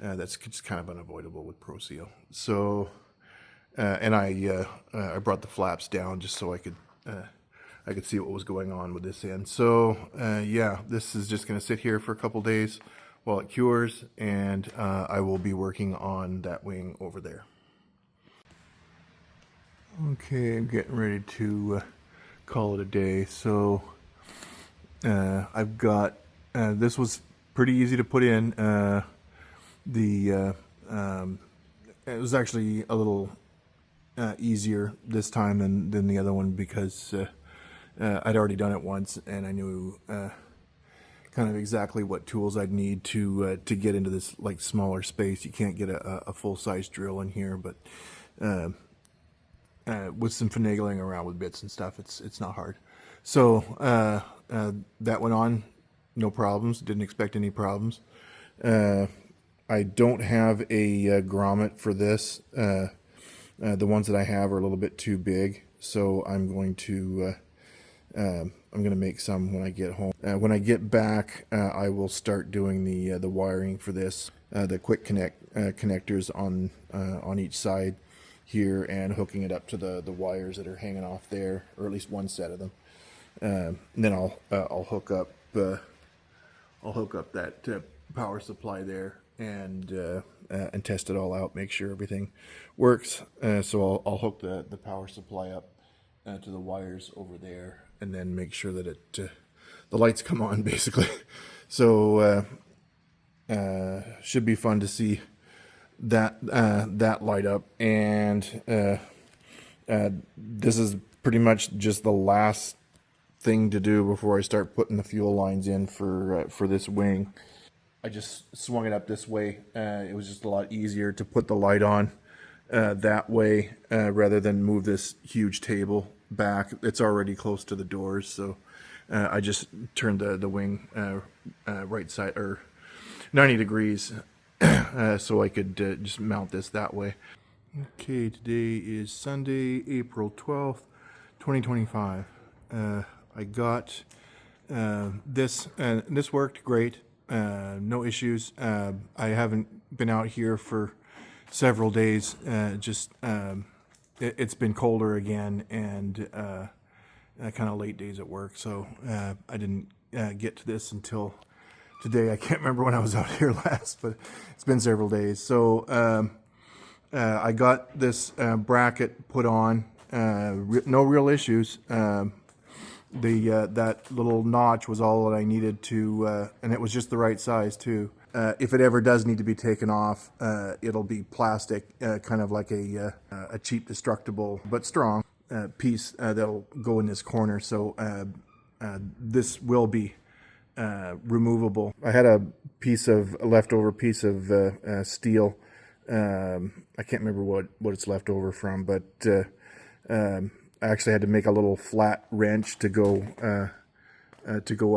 That's just kind of unavoidable with Pro Seal. So and I brought the flaps down just so I could see what was going on with this end. So yeah, this is just going to sit here for a couple days while it cures, and I will be working on that wing over there. Okay, I'm getting ready to call it a day. So I've got this was pretty easy to put in. It was actually a little easier this time than the other one, because I'd already done it once, and I knew kind of exactly what tools I'd need to get into this like smaller space. You can't get a full-size drill in here, but with some finagling around with bits and stuff, it's not hard. So that went on, no problems. Didn't expect any problems. I don't have a grommet for this. The ones that I have are a little bit too big, so I'm going to make some when I get home. When I get back, I will start doing the wiring for this, the quick connectors on each side here, and hooking it up to the wires that are hanging off there, or at least one set of them. And then I'll hook up that power supply there and test it all out, make sure everything works. So I'll hook the power supply up to the wires over there, and then make sure that the lights come on, basically. So should be fun to see that light up. And this is pretty much just the last thing to do before I start putting the fuel lines in for this wing. I just swung it up this way. It was just a lot easier to put the light on that way rather than move this huge table back. It's already close to the doors, so I just turned the wing right side, or 90 degrees, so I could just mount this that way. Okay, today is Sunday, April 12th, 2025. I got this, and this worked great. No issues. I haven't been out here for several days. It's been colder again, and kind of late days at work, so I didn't get to this until today. I can't remember when I was out here last, but it's been several days. So I got this bracket put on, no real issues. That little notch was all that I needed to, and it was just the right size too. If it ever does need to be taken off, it'll be plastic, kind of like a cheap, destructible but strong piece that'll go in this corner. So this will be removable. I had a leftover piece of steel. I can't remember what it's left over from, but I actually had to make a little flat wrench to go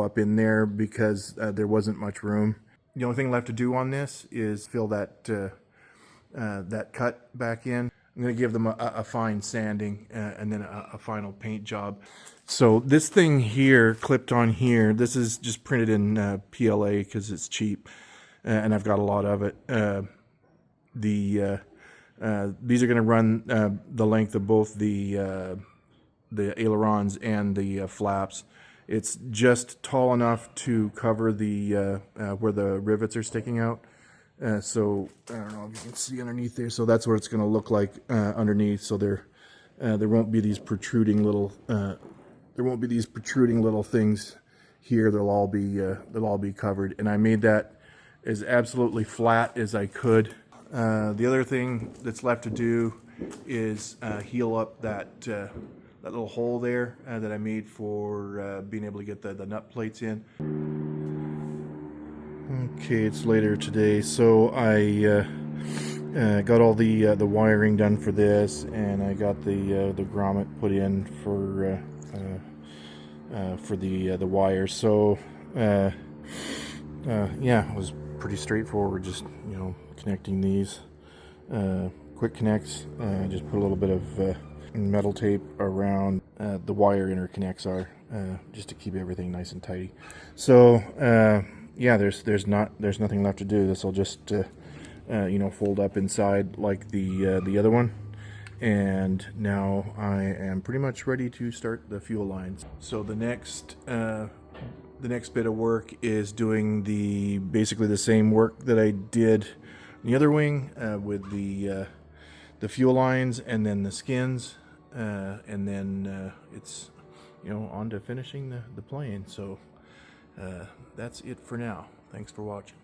up in there because there wasn't much room. The only thing left to do on this is fill that cut back in. I'm going to give them a fine sanding and then a final paint job. So this thing here, clipped on here, this is just printed in PLA because it's cheap, and I've got a lot of it. These are going to run the length of both the ailerons and the flaps. It's just tall enough to cover the where the rivets are sticking out. So I don't know if you can see underneath there. So that's what it's going to look like underneath. So there won't be these protruding little things here. They'll all be covered. And I made that as absolutely flat as I could. The other thing that's left to do is heal up that little hole there that I made for being able to get the nut plates in. Okay, it's later today, so I got all the wiring done for this, and I got the grommet put in for the wires. So yeah, it was pretty straightforward. Just connecting these quick connects. Just put a little bit of metal tape around the wire interconnects are just to keep everything nice and tidy. So yeah, there's nothing left to do. This will just fold up inside like the other one, and now I am pretty much ready to start the fuel lines. So the next bit of work is doing basically the same work that I did in the other wing with the fuel lines and then the skins, and then it's on to finishing the plane. So that's it for now. Thanks for watching.